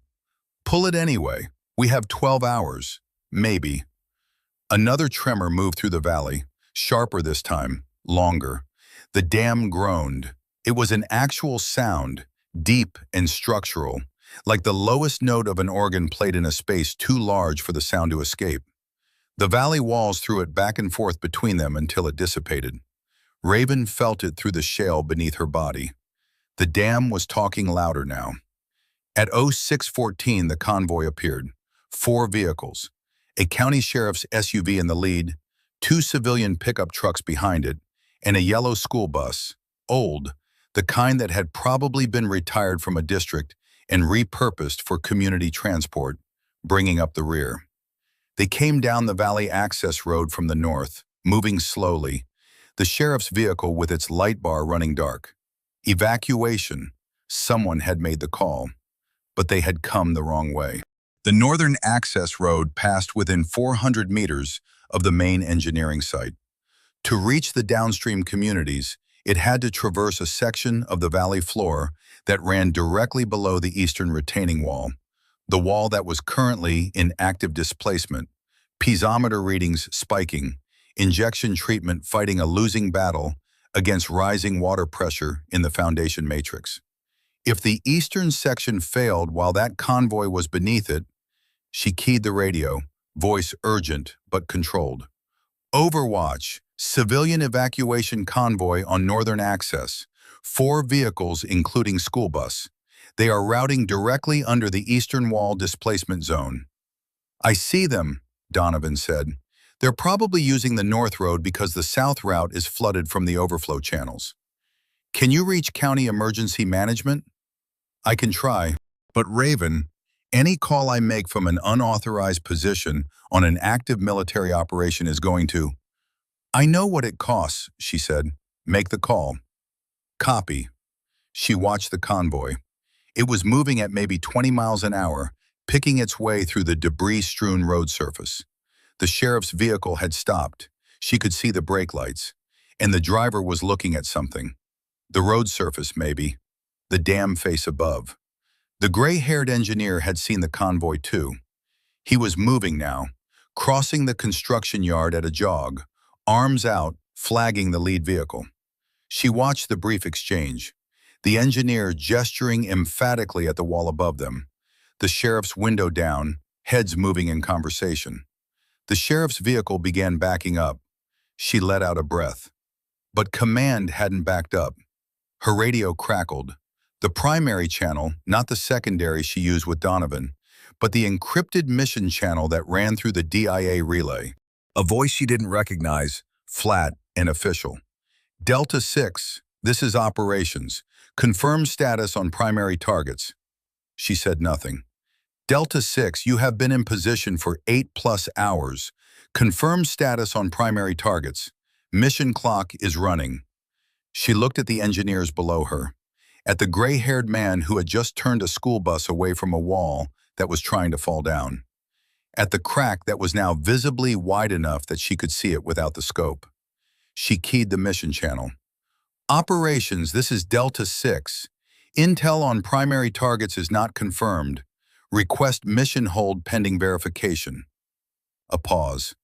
Pull it anyway. We have 12 hours. Maybe. Another tremor moved through the valley, sharper this time, longer. The dam groaned. It was an actual sound, deep and structural, like the lowest note of an organ played in a space too large for the sound to escape. The valley walls threw it back and forth between them until it dissipated. Raven felt it through the shale beneath her body. The dam was talking louder now. At 0614, the convoy appeared. 4 vehicles. A county sheriff's SUV in the lead, 2 civilian pickup trucks behind it, and a yellow school bus, old, the kind that had probably been retired from a district and repurposed for community transport, bringing up the rear. They came down the valley access road from the north, moving slowly, the sheriff's vehicle with its light bar running dark. Evacuation. Someone had made the call, but they had come the wrong way. The northern access road passed within 400 meters of the main engineering site. To reach the downstream communities, it had to traverse a section of the valley floor that ran directly below the eastern retaining wall, the wall that was currently in active displacement, piezometer readings spiking, injection treatment fighting a losing battle against rising water pressure in the foundation matrix. If the eastern section failed while that convoy was beneath it, she keyed the radio, voice urgent but controlled. Overwatch, civilian evacuation convoy on northern access, 4 vehicles including school bus. They are routing directly under the eastern wall displacement zone. I see them, Donovan said. They're probably using the north road because the south route is flooded from the overflow channels. Can you reach county emergency management? I can try, but Raven, any call I make from an unauthorized position on an active military operation is going to... I know what it costs, she said. Make the call. Copy. She watched the convoy. It was moving at maybe 20 miles an hour, picking its way through the debris-strewn road surface. The sheriff's vehicle had stopped. She could see the brake lights, and the driver was looking at something. The road surface, maybe. The dam face above. The gray-haired engineer had seen the convoy too. He was moving now, crossing the construction yard at a jog, arms out, flagging the lead vehicle. She watched the brief exchange, the engineer gesturing emphatically at the wall above them, the sheriff's window down, heads moving in conversation. The sheriff's vehicle began backing up. She let out a breath. But command hadn't backed up. Her radio crackled. The primary channel, not the secondary she used with Donovan, but the encrypted mission channel that ran through the DIA relay. A voice she didn't recognize, flat and official. Delta 6, this is operations. Confirm status on primary targets. She said nothing. Delta 6, you have been in position for 8+ hours. Confirm status on primary targets. Mission clock is running. She looked at the engineers below her, at the gray-haired man who had just turned a school bus away from a wall that was trying to fall down, at the crack that was now visibly wide enough that she could see it without the scope. She keyed the mission channel. Operations, this is Delta 6. Intel on primary targets is not confirmed. Request mission hold pending verification. A pause.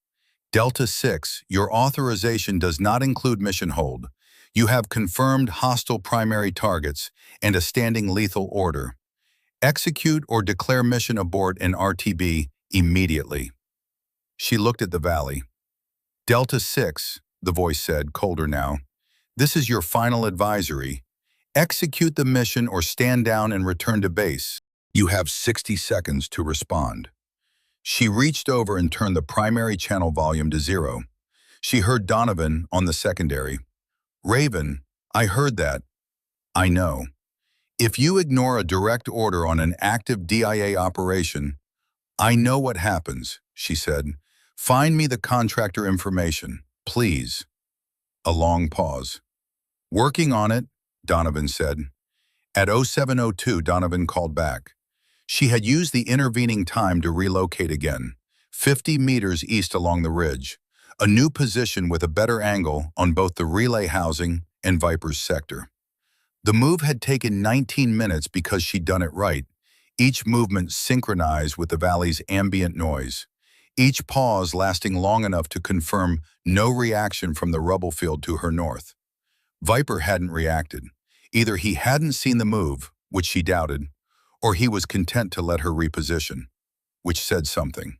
Delta 6, your authorization does not include mission hold. You have confirmed hostile primary targets and a standing lethal order. Execute or declare mission abort in RTB immediately. She looked at the valley. Delta 6, the voice said, colder now. This is your final advisory. Execute the mission or stand down and return to base. You have 60 seconds to respond. She reached over and turned the primary channel volume to 0. She heard Donovan on the secondary. Raven, I heard that. I know. If you ignore a direct order on an active DIA operation, I know what happens, she said. Find me the contractor information, please. A long pause. Working on it, Donovan said. At 0702, Donovan called back. She had used the intervening time to relocate again, 50 meters east along the ridge, a new position with a better angle on both the relay housing and Viper's sector. The move had taken 19 minutes because she'd done it right, each movement synchronized with the valley's ambient noise, each pause lasting long enough to confirm no reaction from the rubble field to her north. Viper hadn't reacted. Either he hadn't seen the move, which she doubted, or he was content to let her reposition, which said something.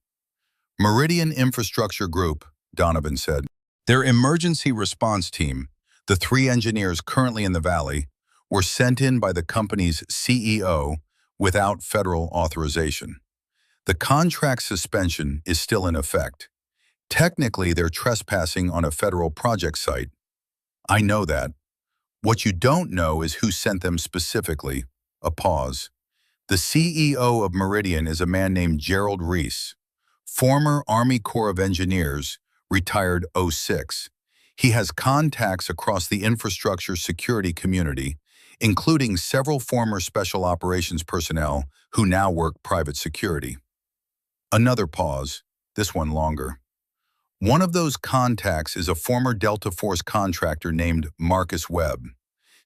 Meridian Infrastructure Group, Donovan said. Their emergency response team, the 3 engineers currently in the valley, were sent in by the company's CEO without federal authorization. The contract suspension is still in effect. Technically, they're trespassing on a federal project site. I know that. What you don't know is who sent them specifically. A pause. The CEO of Meridian is a man named Gerald Reese, former Army Corps of Engineers, retired '06. He has contacts across the infrastructure security community, including several former special operations personnel who now work private security. Another pause, this one longer. One of those contacts is a former Delta Force contractor named Marcus Webb,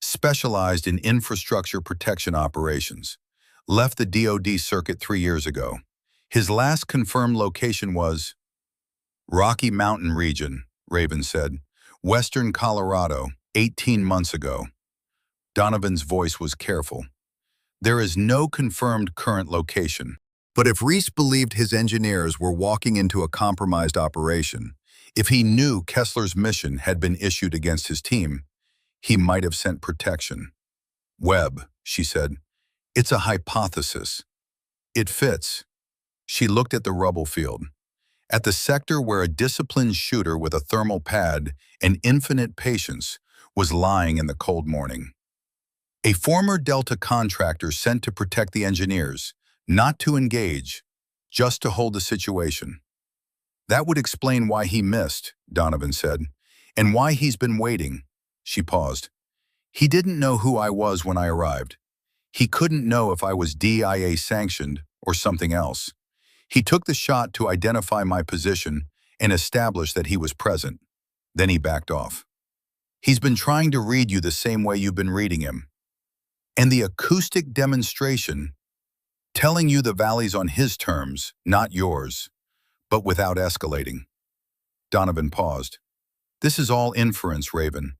specialized in infrastructure protection operations. Left the DoD circuit 3 years ago. His last confirmed location was Rocky Mountain region, Raven said. Western Colorado, 18 months ago. Donovan's voice was careful. There is no confirmed current location. But if Reese believed his engineers were walking into a compromised operation, if he knew Kessler's mission had been issued against his team, he might have sent protection. Webb, she said. It's a hypothesis. It fits. She looked at the rubble field, at the sector where a disciplined shooter with a thermal pad and infinite patience was lying in the cold morning. A former Delta contractor sent to protect the engineers, not to engage, just to hold the situation. That would explain why he missed, Donovan said, and why he's been waiting. She paused. He didn't know who I was when I arrived. He couldn't know if I was DIA sanctioned or something else. He took the shot to identify my position and establish that he was present. Then he backed off. He's been trying to read you the same way you've been reading him. And the acoustic demonstration, telling you the valley's on his terms, not yours, but without escalating. Donovan paused. This is all inference, Raven.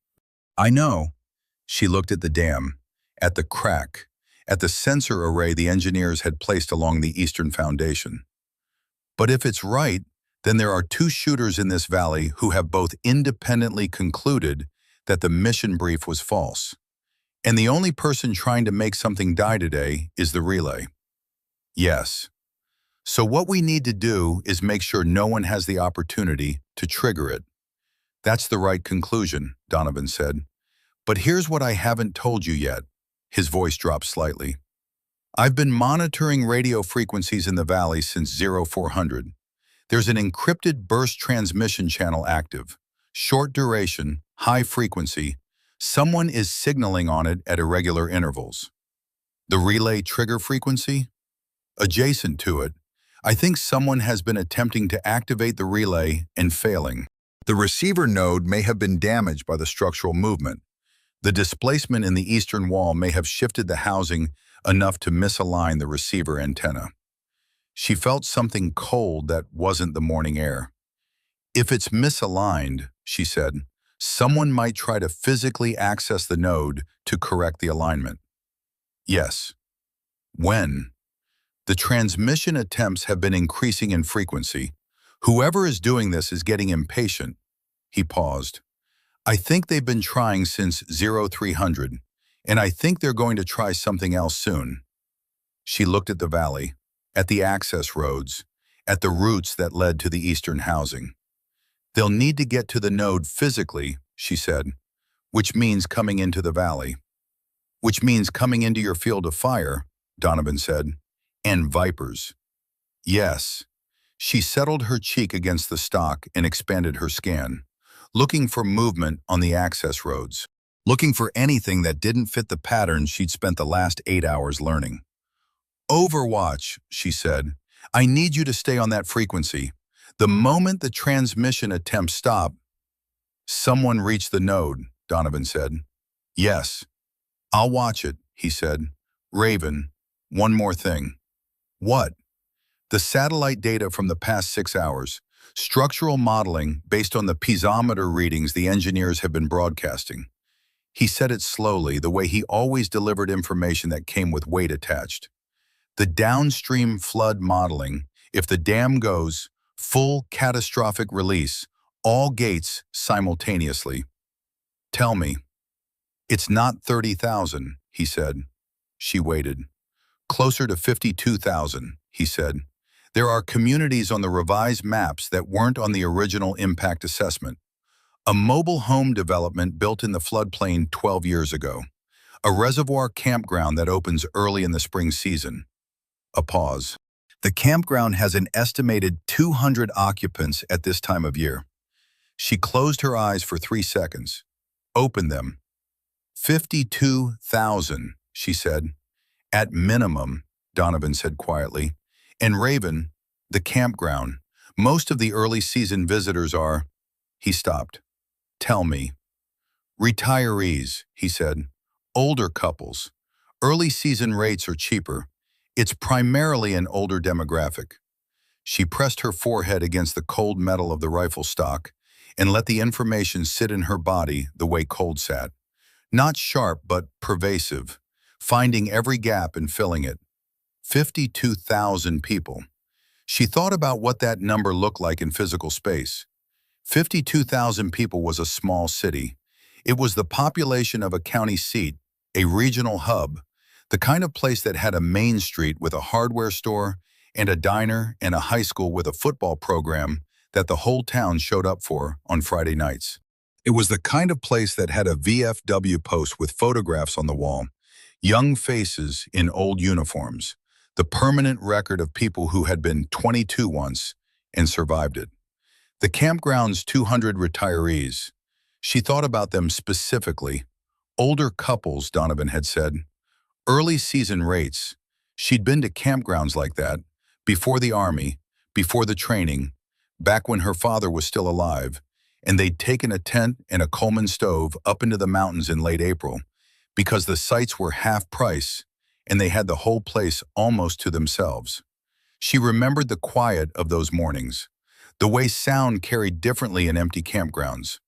I know. She looked at the dam, at the crack, at the sensor array the engineers had placed along the eastern foundation. But if it's right, then there are 2 shooters in this valley who have both independently concluded that the mission brief was false. And the only person trying to make something die today is the relay. Yes. So what we need to do is make sure no one has the opportunity to trigger it. That's the right conclusion, Donovan said. But here's what I haven't told you yet. His voice dropped slightly. I've been monitoring radio frequencies in the valley since 0400. There's an encrypted burst transmission channel active. Short duration, high frequency. Someone is signaling on it at irregular intervals. The relay trigger frequency? Adjacent to it, I think someone has been attempting to activate the relay and failing. The receiver node may have been damaged by the structural movement. The displacement in the eastern wall may have shifted the housing enough to misalign the receiver antenna. She felt something cold that wasn't the morning air. If it's misaligned, she said, someone might try to physically access the node to correct the alignment. Yes. When? The transmission attempts have been increasing in frequency. Whoever is doing this is getting impatient. He paused. I think they've been trying since 0300, and I think they're going to try something else soon. She looked at the valley, at the access roads, at the routes that led to the eastern housing. They'll need to get to the node physically, she said, which means coming into the valley. Which means coming into your field of fire, Donovan said, and vipers. Yes. She settled her cheek against the stock and expanded her scan, looking for movement on the access roads, looking for anything that didn't fit the pattern she'd spent the last 8 hours learning. Overwatch, she said. I need you to stay on that frequency. The moment the transmission attempts stop. Someone reached the node, Donovan said. Yes. I'll watch it, he said. Raven, one more thing. What? The satellite data from the past 6 hours. Structural modeling based on the piezometer readings the engineers have been broadcasting. He said it slowly, the way he always delivered information that came with weight attached. The downstream flood modeling, if the dam goes, full catastrophic release, all gates simultaneously. Tell me. It's not 30,000, he said. She waited. Closer to 52,000, he said. There are communities on the revised maps that weren't on the original impact assessment. A mobile home development built in the floodplain 12 years ago. A reservoir campground that opens early in the spring season. A pause. The campground has an estimated 200 occupants at this time of year. She closed her eyes for 3 seconds. Opened them. 52,000, she said. At minimum, Donovan said quietly. And Raven, the campground, most of the early season visitors are. He stopped. Tell me. Retirees, he said. Older couples. Early season rates are cheaper. It's primarily an older demographic. She pressed her forehead against the cold metal of the rifle stock and let the information sit in her body the way cold sat. Not sharp, but pervasive, finding every gap and filling it. 52,000 people. She thought about what that number looked like in physical space. 52,000 people was a small city. It was the population of a county seat, a regional hub, the kind of place that had a main street with a hardware store and a diner and a high school with a football program that the whole town showed up for on Friday nights. It was the kind of place that had a VFW post with photographs on the wall, young faces in old uniforms, the permanent record of people who had been 22 once and survived it. The campground's 200 retirees. She thought about them specifically. Older couples, Donovan had said. Early season rates. She'd been to campgrounds like that, before the Army, before the training, back when her father was still alive, and they'd taken a tent and a Coleman stove up into the mountains in late April, because the sites were half price, and they had the whole place almost to themselves. She remembered the quiet of those mornings, the way sound carried differently in empty campgrounds,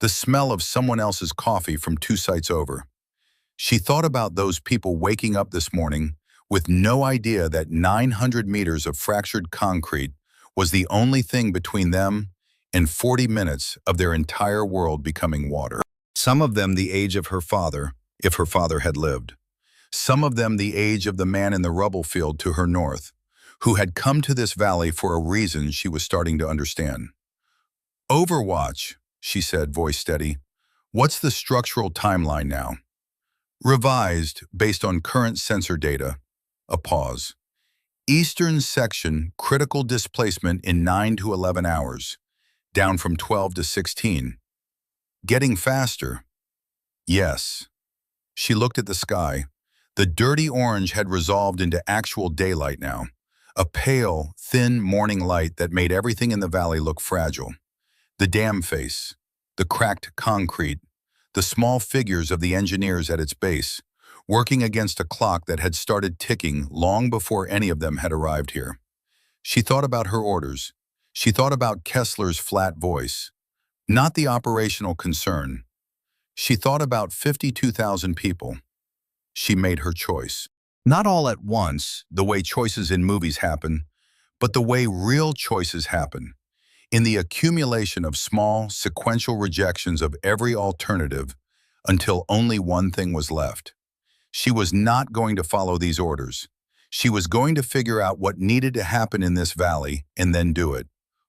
the smell of someone else's coffee from 2 sites over. She thought about those people waking up this morning with no idea that 900 meters of fractured concrete was the only thing between them and 40 minutes of their entire world becoming water. Some of them the age of her father, if her father had lived. Some of them the age of the man in the rubble field to her north, who had come to this valley for a reason she was starting to understand. Overwatch, she said, voice steady. What's the structural timeline now? Revised based on current sensor data. A pause. Eastern section critical displacement in 9 to 11 hours, down from 12 to 16. Getting faster. Yes. She looked at the sky. The dirty orange had resolved into actual daylight now, a pale, thin morning light that made everything in the valley look fragile. The dam face, the cracked concrete, the small figures of the engineers at its base, working against a clock that had started ticking long before any of them had arrived here. She thought about her orders. She thought about Kessler's flat voice, not the operational concern. She thought about 52,000 people. She made her choice. Not all at once, the way choices in movies happen, but the way real choices happen, in the accumulation of small, sequential rejections of every alternative until only one thing was left. She was not going to follow these orders. She was going to figure out what needed to happen in this valley and then do it,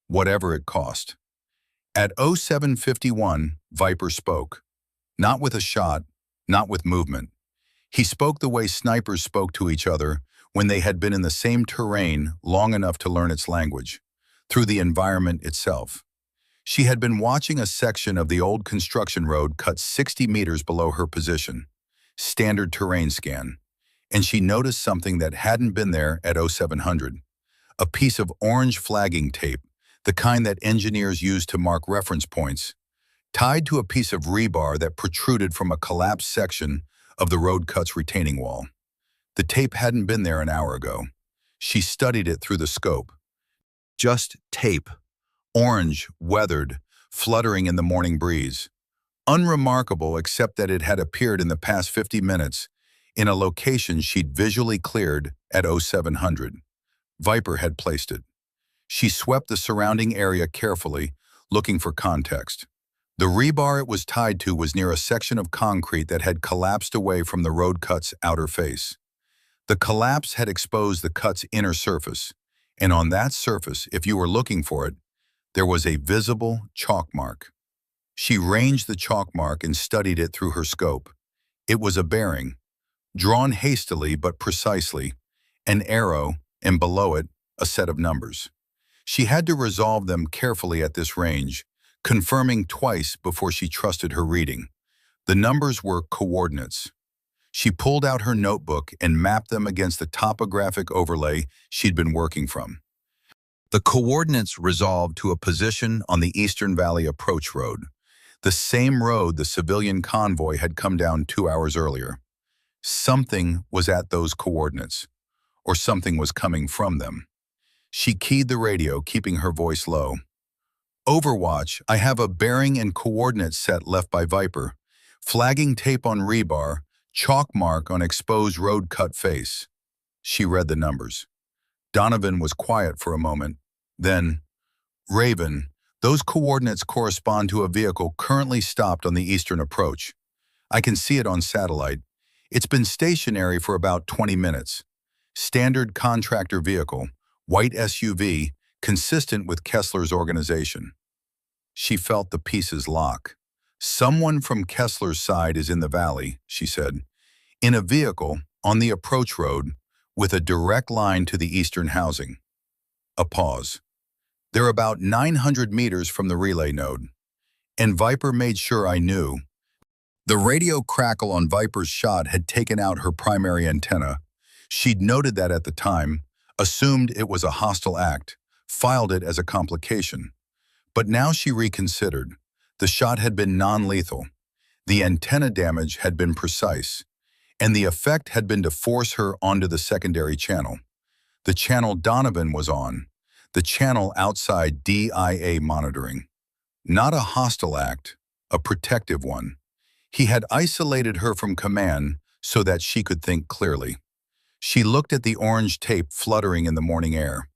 whatever it cost. At 07:51, Viper spoke. Not with a shot, not with movement. He spoke the way snipers spoke to each other when they had been in the same terrain long enough to learn its language, through the environment itself. She had been watching a section of the old construction road cut 60 meters below her position, standard terrain scan, and she noticed something that hadn't been there at 0700, a piece of orange flagging tape, the kind that engineers use to mark reference points, tied to a piece of rebar that protruded from a collapsed section of the road cut's retaining wall. The tape hadn't been there an hour ago. She studied it through the scope. Just tape, orange, weathered, fluttering in the morning breeze. Unremarkable except that it had appeared in the past 50 minutes in a location she'd visually cleared at 0700. Viper had placed it. She swept the surrounding area carefully, looking for context. The rebar it was tied to was near a section of concrete that had collapsed away from the road cut's outer face. The collapse had exposed the cut's inner surface, and on that surface, if you were looking for it, there was a visible chalk mark. She ranged the chalk mark and studied it through her scope. It was a bearing, drawn hastily but precisely, an arrow, and below it, a set of numbers. She had to resolve them carefully at this range, confirming twice before she trusted her reading. The numbers were coordinates. She pulled out her notebook and mapped them against the topographic overlay she'd been working from. The coordinates resolved to a position on the Eastern Valley Approach Road, the same road the civilian convoy had come down 2 hours earlier. Something was at those coordinates, or something was coming from them. She keyed the radio, keeping her voice low. Overwatch, I have a bearing and coordinate set left by Viper. Flagging tape on rebar, chalk mark on exposed road cut face. She read the numbers. Donovan was quiet for a moment. Then, Raven, those coordinates correspond to a vehicle currently stopped on the eastern approach. I can see it on satellite. It's been stationary for about 20 minutes. Standard contractor vehicle, white SUV, consistent with Kessler's organization. She felt the pieces lock. Someone from Kessler's side is in the valley, she said, in a vehicle on the approach road with a direct line to the eastern housing. A pause. They're about 900 meters from the relay node. And Viper made sure I knew. The radio crackle on Viper's shot had taken out her primary antenna. She'd noted that at the time, assumed it was a hostile act, filed it as a complication. But now she reconsidered. The shot had been non-lethal. The antenna damage had been precise, and the effect had been to force her onto the secondary channel. The channel Donovan was on, the channel outside DIA monitoring. Not a hostile act, a protective one. He had isolated her from command so that she could think clearly. She looked at the orange tape fluttering in the morning air,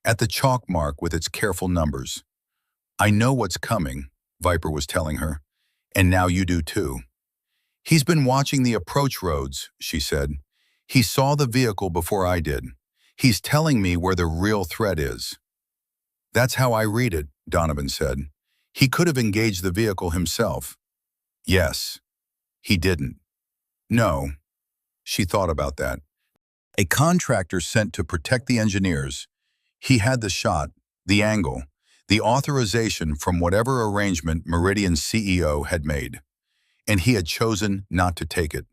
at the chalk mark with its careful numbers. I know what's coming, Viper was telling her, and now you do too. He's been watching the approach roads, she said. He saw the vehicle before I did. He's telling me where the real threat is. That's how I read it, Donovan said. He could have engaged the vehicle himself. Yes. He didn't. No. She thought about that. A contractor sent to protect the engineers. He had the shot, the angle, the authorization from whatever arrangement Meridian's CEO had made. And he had chosen not to take it.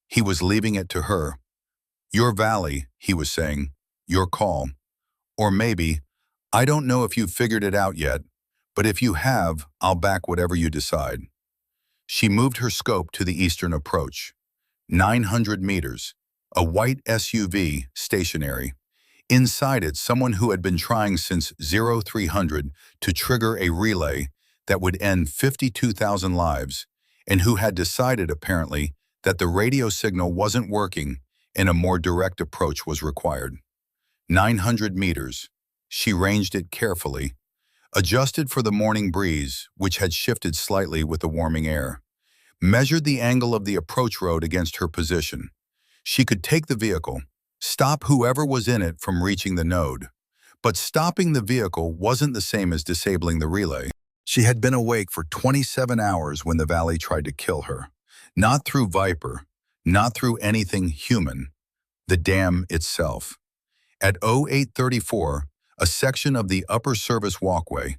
He was leaving it to her. Your valley, he was saying, your call. Or maybe, I don't know if you've figured it out yet, but if you have, I'll back whatever you decide. She moved her scope to the eastern approach. 900 meters. A white SUV, stationary. Inside it, someone who had been trying since 0300 to trigger a relay that would end 52,000 lives, and who had decided, apparently, that the radio signal wasn't working and a more direct approach was required. 900 meters. She ranged it carefully, adjusted for the morning breeze, which had shifted slightly with the warming air, measured the angle of the approach road against her position. She could take the vehicle, stop whoever was in it from reaching the node. But stopping the vehicle wasn't the same as disabling the relay. She had been awake for 27 hours when the valley tried to kill her. Not through Viper, not through anything human, the dam itself. At 0834, a section of the upper service walkway,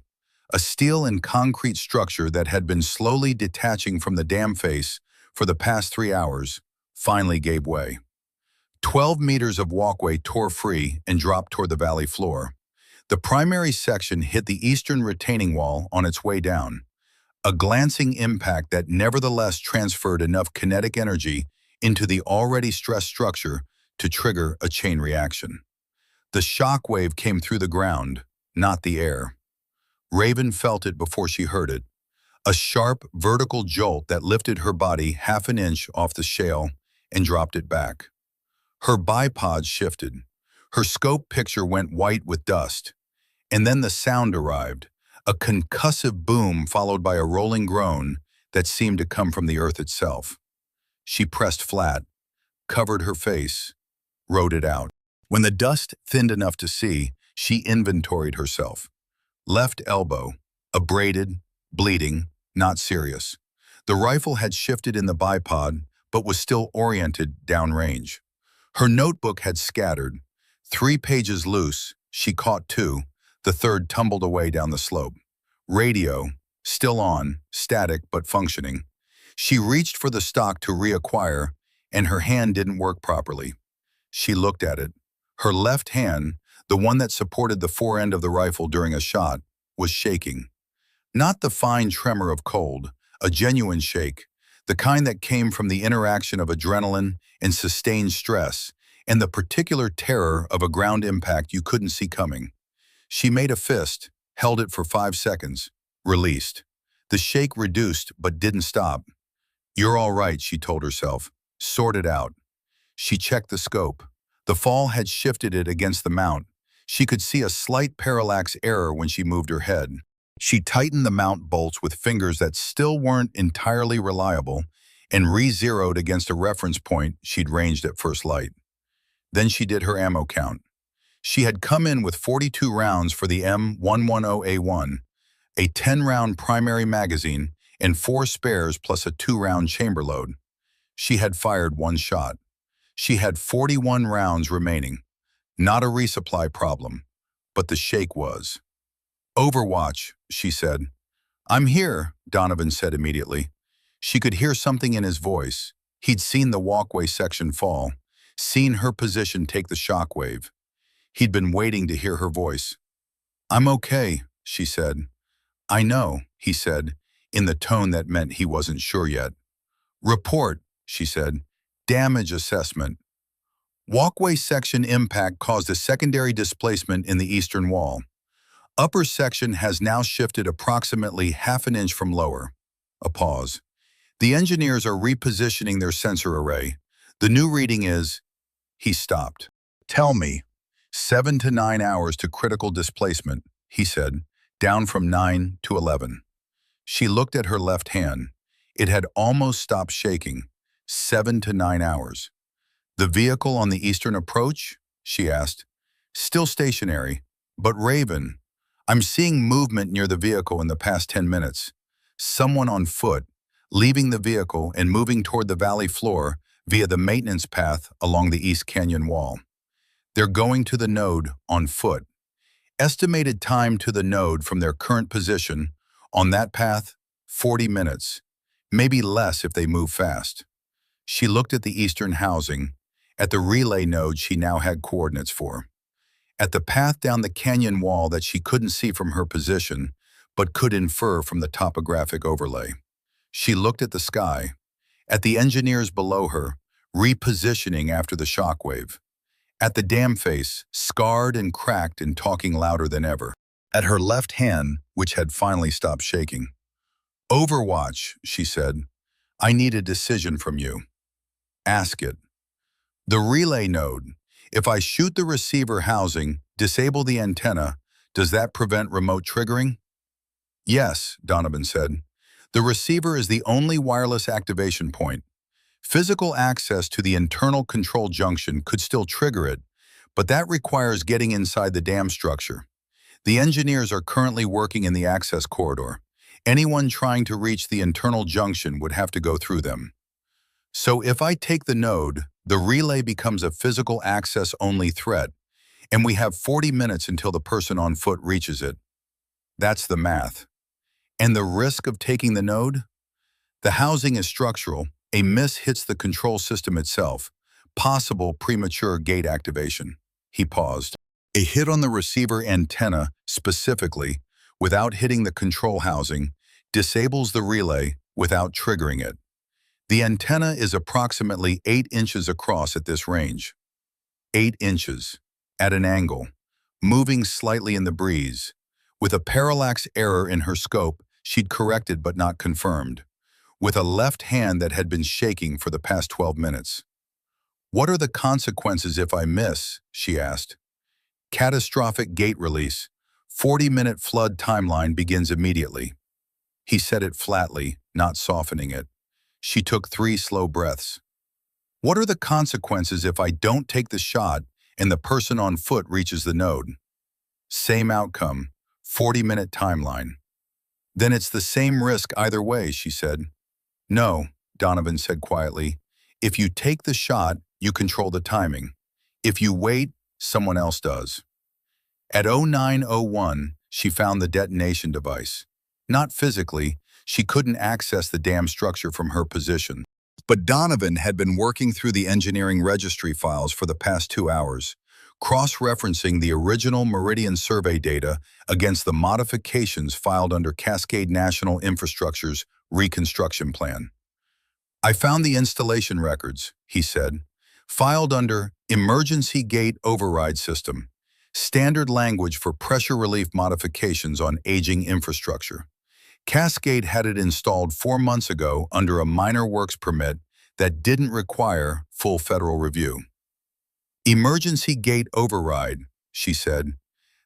a steel and concrete structure that had been slowly detaching from the dam face for the past 3 hours, finally gave way. 12 meters of walkway tore free and dropped toward the valley floor. The primary section hit the eastern retaining wall on its way down, a glancing impact that nevertheless transferred enough kinetic energy into the already stressed structure to trigger a chain reaction. The shock wave came through the ground, not the air. Raven felt it before she heard it, a sharp, vertical jolt that lifted her body half an inch off the shale and dropped it back. Her bipod shifted. Her scope picture went white with dust. And then the sound arrived, a concussive boom followed by a rolling groan that seemed to come from the earth itself. She pressed flat, covered her face, rode it out. When the dust thinned enough to see, she inventoried herself. Left elbow, abraded, bleeding, not serious. The rifle had shifted in the bipod, but was still oriented downrange. Her notebook had scattered. 3 pages loose, she caught 2, the third tumbled away down the slope. Radio, still on, static but functioning. She reached for the stock to reacquire, and her hand didn't work properly. She looked at it. Her left hand, the one that supported the forend of the rifle during a shot, was shaking. Not the fine tremor of cold, a genuine shake, the kind that came from the interaction of adrenaline and sustained stress, and the particular terror of a ground impact you couldn't see coming. She made a fist, held it for 5 seconds, released. The shake reduced but didn't stop. "You're all right," she told herself. "Sort it out." She checked the scope. The fall had shifted it against the mount. She could see a slight parallax error when she moved her head. She tightened the mount bolts with fingers that still weren't entirely reliable and re-zeroed against a reference point she'd ranged at first light. Then she did her ammo count. She had come in with 42 rounds for the M110A1, a 10-round primary magazine, and 4 spares plus a 2-round chamber load. She had fired 1 shot. She had 41 rounds remaining. Not a resupply problem, but the shake was. "Overwatch," she said. "I'm here," Donovan said immediately. She could hear something in his voice. He'd seen the walkway section fall, seen her position take the shockwave. He'd been waiting to hear her voice. "I'm okay," she said. "I know," he said, in the tone that meant he wasn't sure yet. "Report," she said. "Damage assessment. Walkway section impact caused a secondary displacement in the eastern wall. Upper section has now shifted approximately half an inch from lower." A pause. "The engineers are repositioning their sensor array. The new reading is..." He stopped. "Tell me." 7 to 9 hours to critical displacement, he said, down from 9 to 11. She looked at her left hand. It had almost stopped shaking. 7 to 9 hours. "The vehicle on the eastern approach?" she asked. "Still stationary. But Raven, I'm seeing movement near the vehicle in the past 10 minutes. Someone on foot, leaving the vehicle and moving toward the valley floor via the maintenance path along the East Canyon wall. They're going to the node on foot. Estimated time to the node from their current position on that path, 40 minutes. Maybe less if they move fast." She looked at the eastern housing, at the relay node she now had coordinates for, at the path down the canyon wall that she couldn't see from her position, but could infer from the topographic overlay. She looked at the sky, at the engineers below her, repositioning after the shockwave, at the dam face, scarred and cracked and talking louder than ever, at her left hand, which had finally stopped shaking. "Overwatch," she said. "I need a decision from you." "Ask it." "The relay node. If I shoot the receiver housing, disable the antenna, does that prevent remote triggering?" "Yes," Donovan said. "The receiver is the only wireless activation point. Physical access to the internal control junction could still trigger it, but that requires getting inside the dam structure. The engineers are currently working in the access corridor. Anyone trying to reach the internal junction would have to go through them. So if I take the node, the relay becomes a physical access-only threat, and we have 40 minutes until the person on foot reaches it. That's the math. And the risk of taking the node? The housing is structural. A miss hits the control system itself. Possible premature gate activation." He paused. "A hit on the receiver antenna, specifically, without hitting the control housing, disables the relay without triggering it. The antenna is approximately 8 inches across at this range. 8 inches, at an angle, moving slightly in the breeze. With a parallax error in her scope, she'd corrected but not confirmed. With a left hand that had been shaking for the past 12 minutes. "What are the consequences if I miss?" she asked. "Catastrophic gate release. 40-minute flood timeline begins immediately." He said it flatly, not softening it. She took 3 slow breaths. "What are the consequences if I don't take the shot and the person on foot reaches the node?" "Same outcome, 40-minute timeline." "Then it's the same risk either way," she said. "No," Donovan said quietly. "If you take the shot, you control the timing. If you wait, someone else does." At 09:01, she found the detonation device. Not physically, she couldn't access the dam structure from her position. But Donovan had been working through the engineering registry files for the past 2 hours, cross-referencing the original Meridian survey data against the modifications filed under Cascade National Infrastructure's reconstruction plan. "I found the installation records," he said, "filed under Emergency Gate Override System, standard language for pressure relief modifications on aging infrastructure. Cascade had it installed 4 months ago under a minor works permit that didn't require full federal review." "Emergency gate override," she said.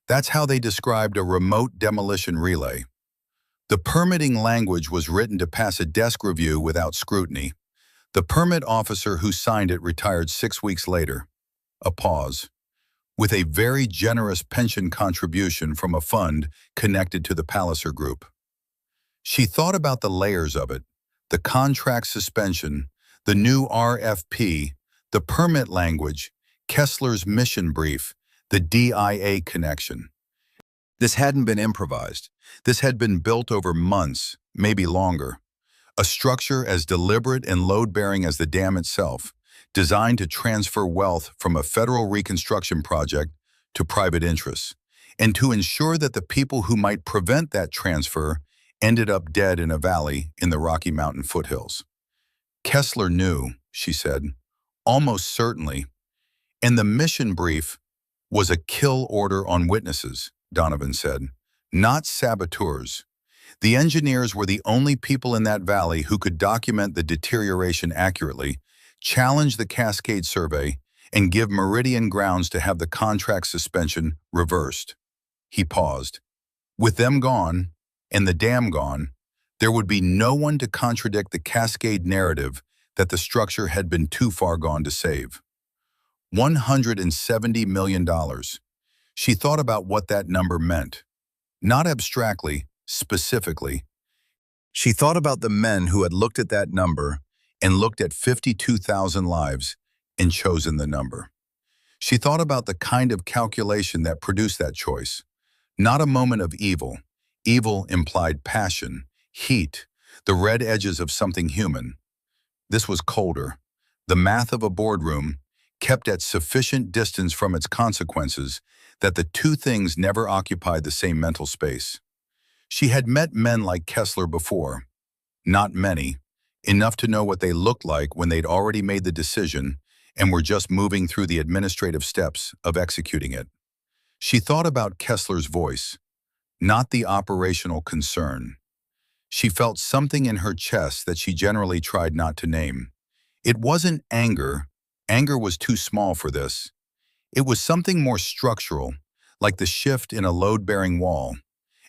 "That's how they described a remote demolition relay. The permitting language was written to pass a desk review without scrutiny. The permit officer who signed it retired 6 weeks later." A pause. "With a very generous pension contribution from a fund connected to the Palliser Group." She thought about the layers of it, the contract suspension, the new RFP, the permit language, Kessler's mission brief, the DIA connection. This hadn't been improvised. This had been built over months, maybe longer. A structure as deliberate and load-bearing as the dam itself, designed to transfer wealth from a federal reconstruction project to private interests, and to ensure that the people who might prevent that transfer ended up dead in a valley in the Rocky Mountain foothills. Kessler knew, she said, almost certainly. And the mission brief was a kill order on witnesses, Donovan said, not saboteurs. The engineers were the only people in that valley who could document the deterioration accurately, challenge the Cascade survey, and give Meridian grounds to have the contract suspension reversed. He paused. With them gone, and the dam gone, there would be no one to contradict the Cascade narrative that the structure had been too far gone to save. $170 million. She thought about what that number meant. Not abstractly, specifically. She thought about the men who had looked at that number and looked at 52,000 lives and chosen the number. She thought about the kind of calculation that produced that choice. Not a moment of evil. Evil implied passion, heat, the red edges of something human. This was colder. The math of a boardroom, kept at sufficient distance from its consequences that the two things never occupied the same mental space. She had met men like Kessler before. Not many. Enough to know what they looked like when they'd already made the decision and were just moving through the administrative steps of executing it. She thought about Kessler's voice, not the operational concern. She felt something in her chest that she generally tried not to name. It wasn't anger. Anger was too small for this. It was something more structural, like the shift in a load-bearing wall,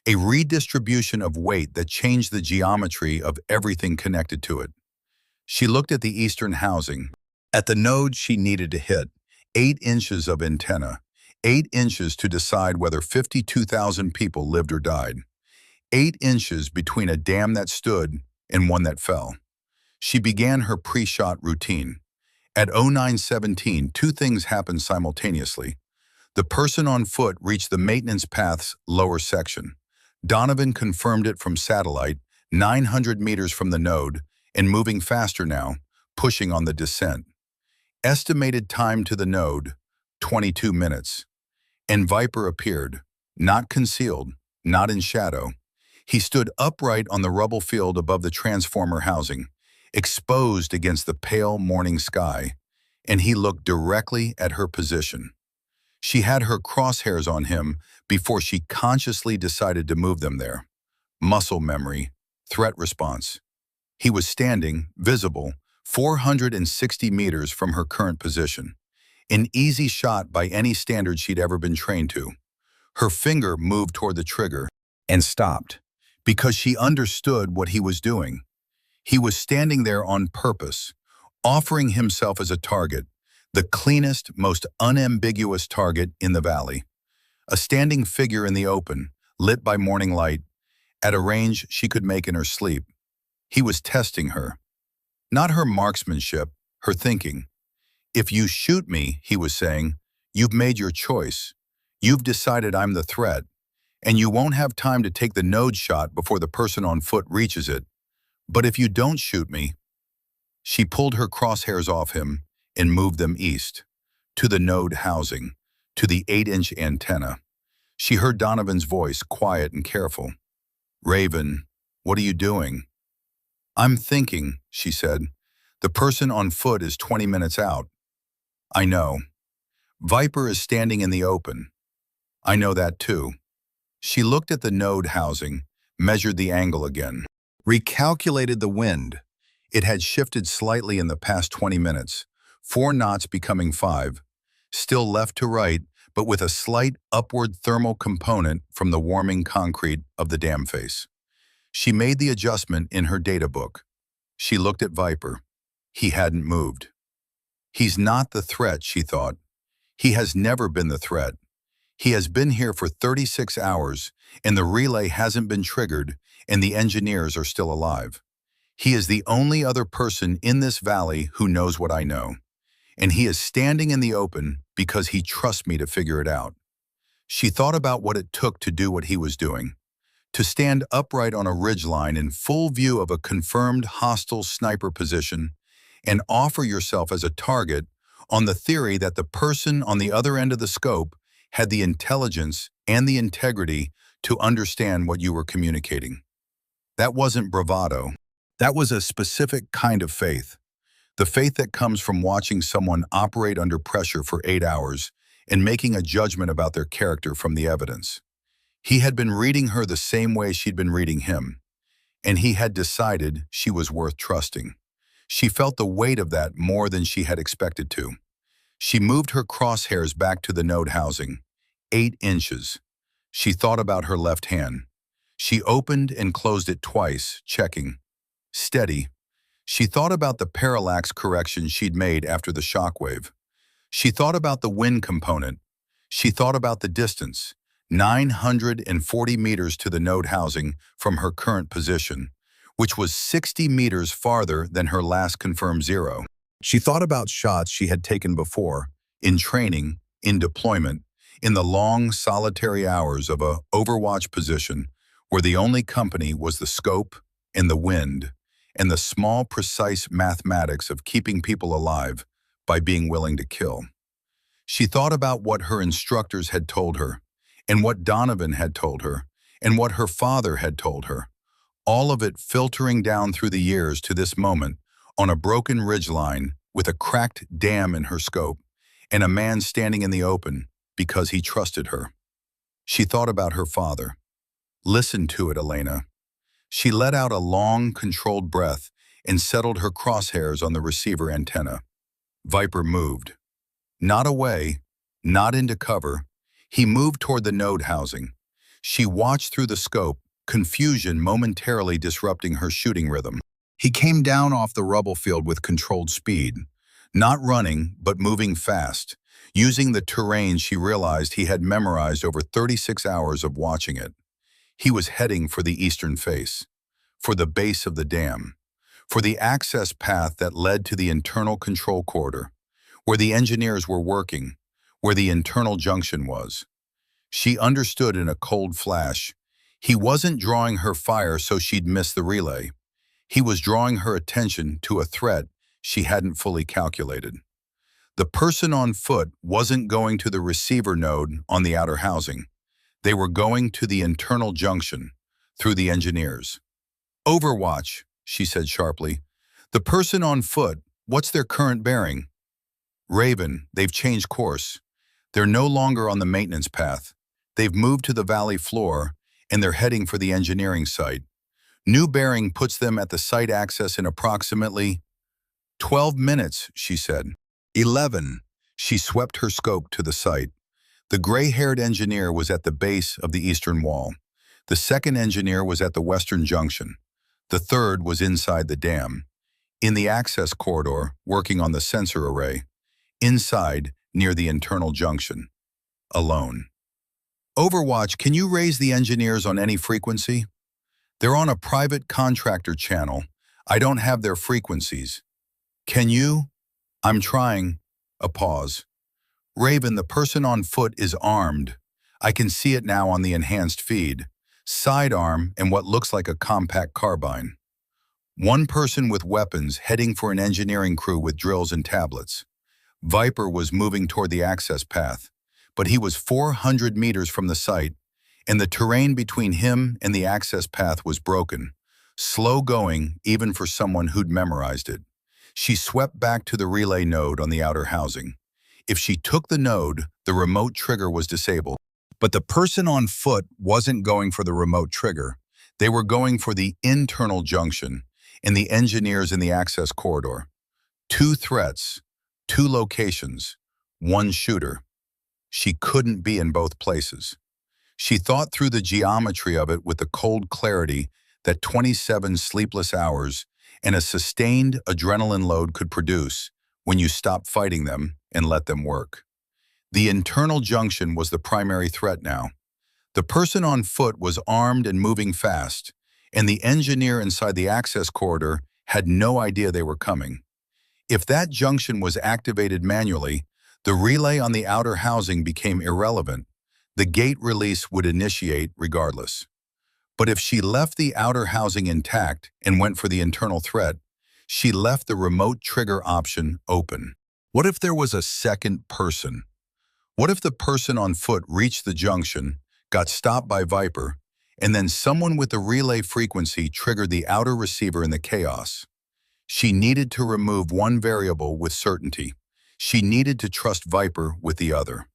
a redistribution of weight that changed the geometry of everything connected to it. She looked at the eastern housing, at the node she needed to hit, 8 inches of antenna, 8 inches to decide whether 52,000 people lived or died, 8 inches between a dam that stood and one that fell. She began her pre-shot routine. At 09:17, two things happened simultaneously. The person on foot reached the maintenance path's lower section. Donovan confirmed it from satellite, 900 meters from the node, and moving faster now, pushing on the descent. Estimated time to the node, 22 minutes. And Viper appeared, not concealed, not in shadow. He stood upright on the rubble field above the transformer housing, exposed against the pale morning sky, and he looked directly at her position. She had her crosshairs on him before she consciously decided to move them there. Muscle memory, threat response. He was standing, visible, 460 meters from her current position. An easy shot by any standard she'd ever been trained to. Her finger moved toward the trigger and stopped because she understood what he was doing. He was standing there on purpose, offering himself as a target, the cleanest, most unambiguous target in the valley. A standing figure in the open, lit by morning light, at a range she could make in her sleep. He was testing her. Not her marksmanship, her thinking. If you shoot me, he was saying, you've made your choice. You've decided I'm the threat, and you won't have time to take the node shot before the person on foot reaches it. But if you don't shoot me, she pulled her crosshairs off him and moved them east, to the node housing, to the 8-inch antenna. She heard Donovan's voice, quiet and careful. Raven, what are you doing? I'm thinking, she said. The person on foot is 20 minutes out. I know. Viper is standing in the open. I know that too. She looked at the node housing, measured the angle again, recalculated the wind. It had shifted slightly in the past 20 minutes, 4 knots becoming 5, still left to right, but with a slight upward thermal component from the warming concrete of the dam face. She made the adjustment in her data book. She looked at Viper. He hadn't moved. He's not the threat, she thought. He has never been the threat. He has been here for 36 hours, and the relay hasn't been triggered, and the engineers are still alive. He is the only other person in this valley who knows what I know, and he is standing in the open because he trusts me to figure it out. She thought about what it took to do what he was doing, to stand upright on a ridgeline in full view of a confirmed hostile sniper position and offer yourself as a target on the theory that the person on the other end of the scope had the intelligence and the integrity to understand what you were communicating. That wasn't bravado. That was a specific kind of faith. The faith that comes from watching someone operate under pressure for 8 hours and making a judgment about their character from the evidence. He had been reading her the same way she'd been reading him, and he had decided she was worth trusting. She felt the weight of that more than she had expected to. She moved her crosshairs back to the node housing, 8 inches. She thought about her left hand. She opened and closed it twice, checking. Steady. She thought about the parallax correction she'd made after the shockwave. She thought about the wind component. She thought about the distance, 940 meters to the node housing from her current position, which was 60 meters farther than her last confirmed zero. She thought about shots she had taken before, in training, in deployment, in the long, solitary hours of a overwatch position where the only company was the scope and the wind and the small, precise mathematics of keeping people alive by being willing to kill. She thought about what her instructors had told her, and what Donovan had told her, and what her father had told her, all of it filtering down through the years to this moment on a broken ridgeline with a cracked dam in her scope and a man standing in the open because he trusted her. She thought about her father. Listen to it, Elena. She let out a long, controlled breath and settled her crosshairs on the receiver antenna. Viper moved. Not away, not into cover. He moved toward the node housing. She watched through the scope, confusion momentarily disrupting her shooting rhythm. He came down off the rubble field with controlled speed, not running, but moving fast, using the terrain she realized he had memorized over 36 hours of watching it. He was heading for the eastern face, for the base of the dam, for the access path that led to the internal control corridor, where the engineers were working, where the internal junction was. She understood in a cold flash. He wasn't drawing her fire so she'd miss the relay. He was drawing her attention to a threat she hadn't fully calculated. The person on foot wasn't going to the receiver node on the outer housing. They were going to the internal junction, through the engineers. Overwatch, she said sharply. The person on foot, what's their current bearing? Raven, they've changed course. They're no longer on the maintenance path. They've moved to the valley floor, and they're heading for the engineering site. New bearing puts them at the site access in approximately 12 minutes, she said. 11. She swept her scope to the site. The gray-haired engineer was at the base of the eastern wall. The second engineer was at the western junction. The third was inside the dam, in the access corridor, working on the sensor array, inside, near the internal junction. Alone. Overwatch, can you raise the engineers on any frequency? They're on a private contractor channel. I don't have their frequencies. Can you? I'm trying. A pause. Raven, the person on foot is armed. I can see it now on the enhanced feed. Sidearm and what looks like a compact carbine. One person with weapons heading for an engineering crew with drills and tablets. Viper was moving toward the access path, but he was 400 meters from the site, and the terrain between him and the access path was broken, slow going even for someone who'd memorized it. She swept back to the relay node on the outer housing. If she took the node, the remote trigger was disabled. But the person on foot wasn't going for the remote trigger. They were going for the internal junction and the engineers in the access corridor. 2 threats, 2 locations, 1 shooter. She couldn't be in both places. She thought through the geometry of it with the cold clarity that 27 sleepless hours and a sustained adrenaline load could produce when you stop fighting them and let them work. The internal junction was the primary threat now. The person on foot was armed and moving fast, and the engineer inside the access corridor had no idea they were coming. If that junction was activated manually, the relay on the outer housing became irrelevant. The gate release would initiate regardless. But if she left the outer housing intact and went for the internal threat, she left the remote trigger option open. What if there was a second person? What if the person on foot reached the junction, got stopped by Viper, and then someone with the relay frequency triggered the outer receiver in the chaos? She needed to remove one variable with certainty. She needed to trust Viper with the other.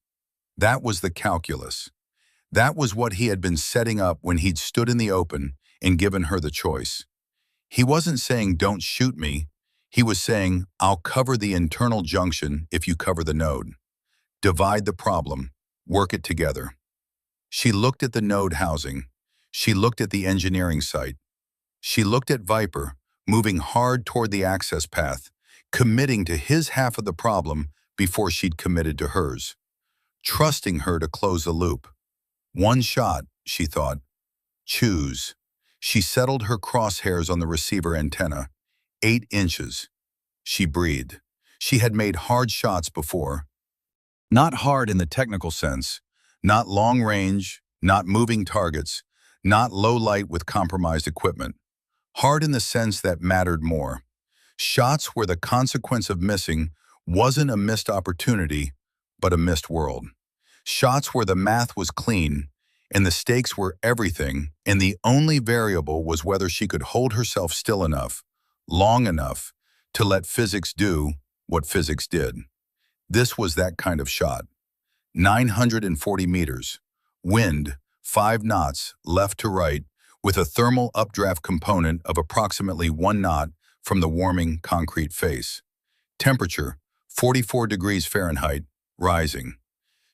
That was the calculus. That was what he had been setting up when he'd stood in the open and given her the choice. He wasn't saying, "Don't shoot me." He was saying, "I'll cover the internal junction if you cover the node. Divide the problem. Work it together." She looked at the node housing. She looked at the engineering site. She looked at Viper, moving hard toward the access path, committing to his half of the problem before she'd committed to hers, trusting her to close the loop. One shot, she thought. Choose. She settled her crosshairs on the receiver antenna. 8 inches. She breathed. She had made hard shots before. Not hard in the technical sense, not long range, not moving targets, not low light with compromised equipment. Hard in the sense that mattered more. Shots where the consequence of missing wasn't a missed opportunity, but a missed world. Shots where the math was clean and the stakes were everything, and the only variable was whether she could hold herself still enough, long enough, to let physics do what physics did. This was that kind of shot. 940 meters, wind, 5 knots left to right, with a thermal updraft component of approximately 1 knot from the warming concrete face. Temperature, 44 degrees Fahrenheit, rising.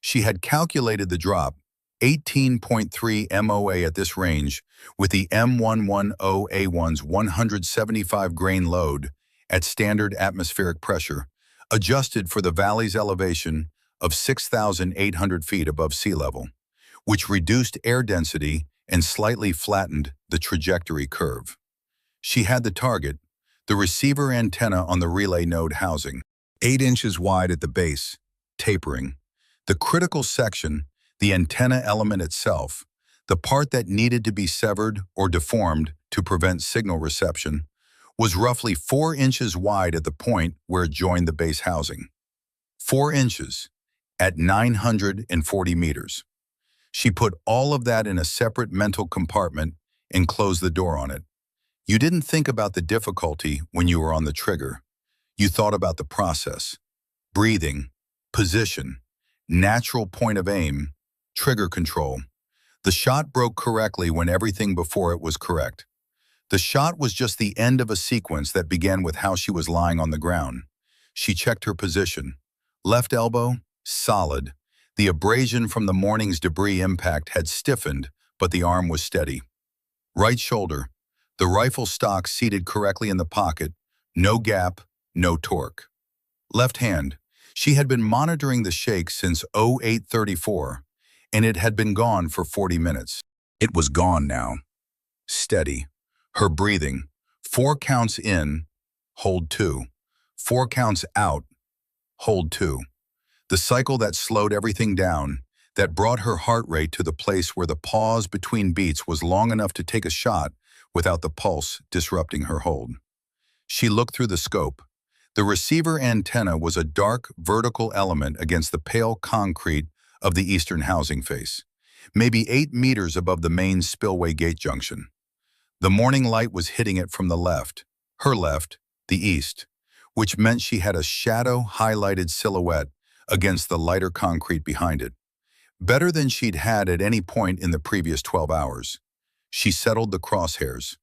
She had calculated the drop, 18.3 MOA at this range, with the M110A1's 175 grain load at standard atmospheric pressure, adjusted for the valley's elevation of 6,800 feet above sea level, which reduced air density and slightly flattened the trajectory curve. She had the target, the receiver antenna on the relay node housing, 8 inches wide at the base, tapering. The critical section, the antenna element itself, the part that needed to be severed or deformed to prevent signal reception, was roughly 4 inches wide at the point where it joined the base housing. 4 inches at 940 meters. She put all of that in a separate mental compartment and closed the door on it. You didn't think about the difficulty when you were on the trigger. You thought about the process. Breathing, position, natural point of aim, trigger control. The shot broke correctly when everything before it was correct. The shot was just the end of a sequence that began with how she was lying on the ground. She checked her position. Left elbow, solid. The abrasion from the morning's debris impact had stiffened, but the arm was steady. Right shoulder, the rifle stock seated correctly in the pocket, no gap, no torque. Left hand, she had been monitoring the shake since 0834, and it had been gone for 40 minutes. It was gone now. Steady. Her breathing, 4 counts in, hold 2. 4 counts out, hold 2. The cycle that slowed everything down, that brought her heart rate to the place where the pause between beats was long enough to take a shot without the pulse disrupting her hold. She looked through the scope. The receiver antenna was a dark, vertical element against the pale concrete of the eastern housing face, maybe 8 meters above the main spillway gate junction. The morning light was hitting it from the left, her left, the east, which meant she had a shadow-highlighted silhouette against the lighter concrete behind it. Better than she'd had at any point in the previous 12 hours. She settled the crosshairs.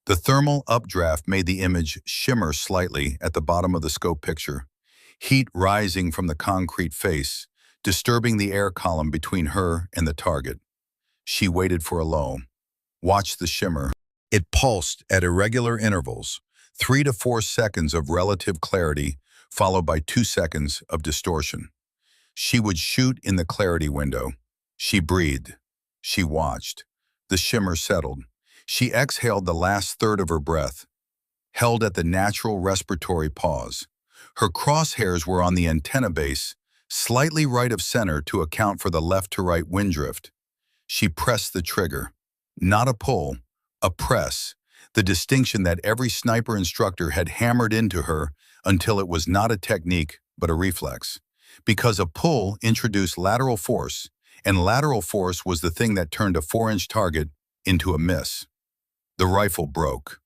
The thermal updraft made the image shimmer slightly at the bottom of the scope picture, heat rising from the concrete face, disturbing the air column between her and the target. She waited for a lull, watched the shimmer. It pulsed at irregular intervals, 3 to 4 seconds of relative clarity, followed by 2 seconds of distortion. She would shoot in the clarity window. She breathed. She watched. The shimmer settled. She exhaled the last third of her breath, held at the natural respiratory pause. Her crosshairs were on the antenna base, slightly right of center to account for the left to right wind drift. She pressed the trigger. Not a pull, a press, the distinction that every sniper instructor had hammered into her until it was not a technique but a reflex. Because a pull introduced lateral force, and lateral force was the thing that turned a 4-inch target into a miss. The rifle broke.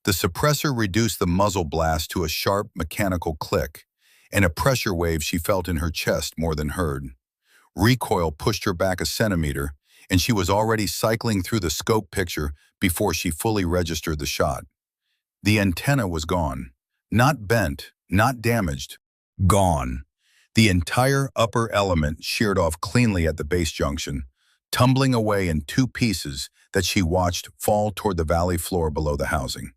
The suppressor reduced the muzzle blast to a sharp mechanical click, and a pressure wave she felt in her chest more than heard. Recoil pushed her back a centimeter, and she was already cycling through the scope picture before she fully registered the shot. The antenna was gone. Not bent, not damaged. Gone. The entire upper element sheared off cleanly at the base junction, tumbling away in 2 pieces that she watched fall toward the valley floor below the housing.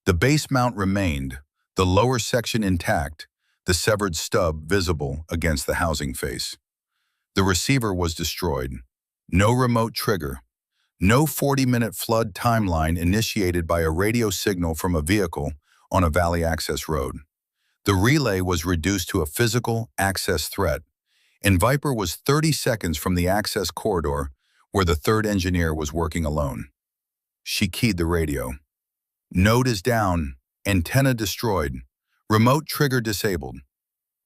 The base mount remained, the lower section intact, the severed stub visible against the housing face. The receiver was destroyed. No remote trigger. No 40-minute flood timeline initiated by a radio signal from a vehicle on a valley access road. The relay was reduced to a physical access threat, and Viper was 30 seconds from the access corridor where the third engineer was working alone. She keyed the radio. Node is down, antenna destroyed, remote trigger disabled.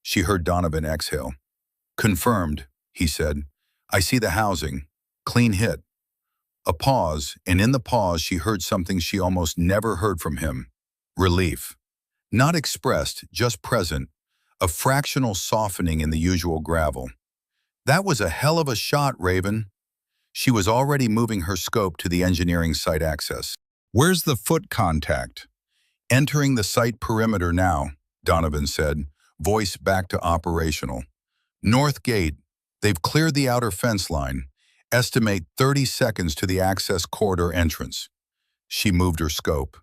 She heard Donovan exhale. Confirmed, he said. I see the housing. Clean hit. A pause, and in the pause she heard something she almost never heard from him. Relief. Not expressed, just present. A fractional softening in the usual gravel. That was a hell of a shot, Raven. She was already moving her scope to the engineering site access. Where's the foot contact? Entering the site perimeter now, Donovan said, voice back to operational. North gate. They've cleared the outer fence line. Estimate 30 seconds to the access corridor entrance. She moved her scope.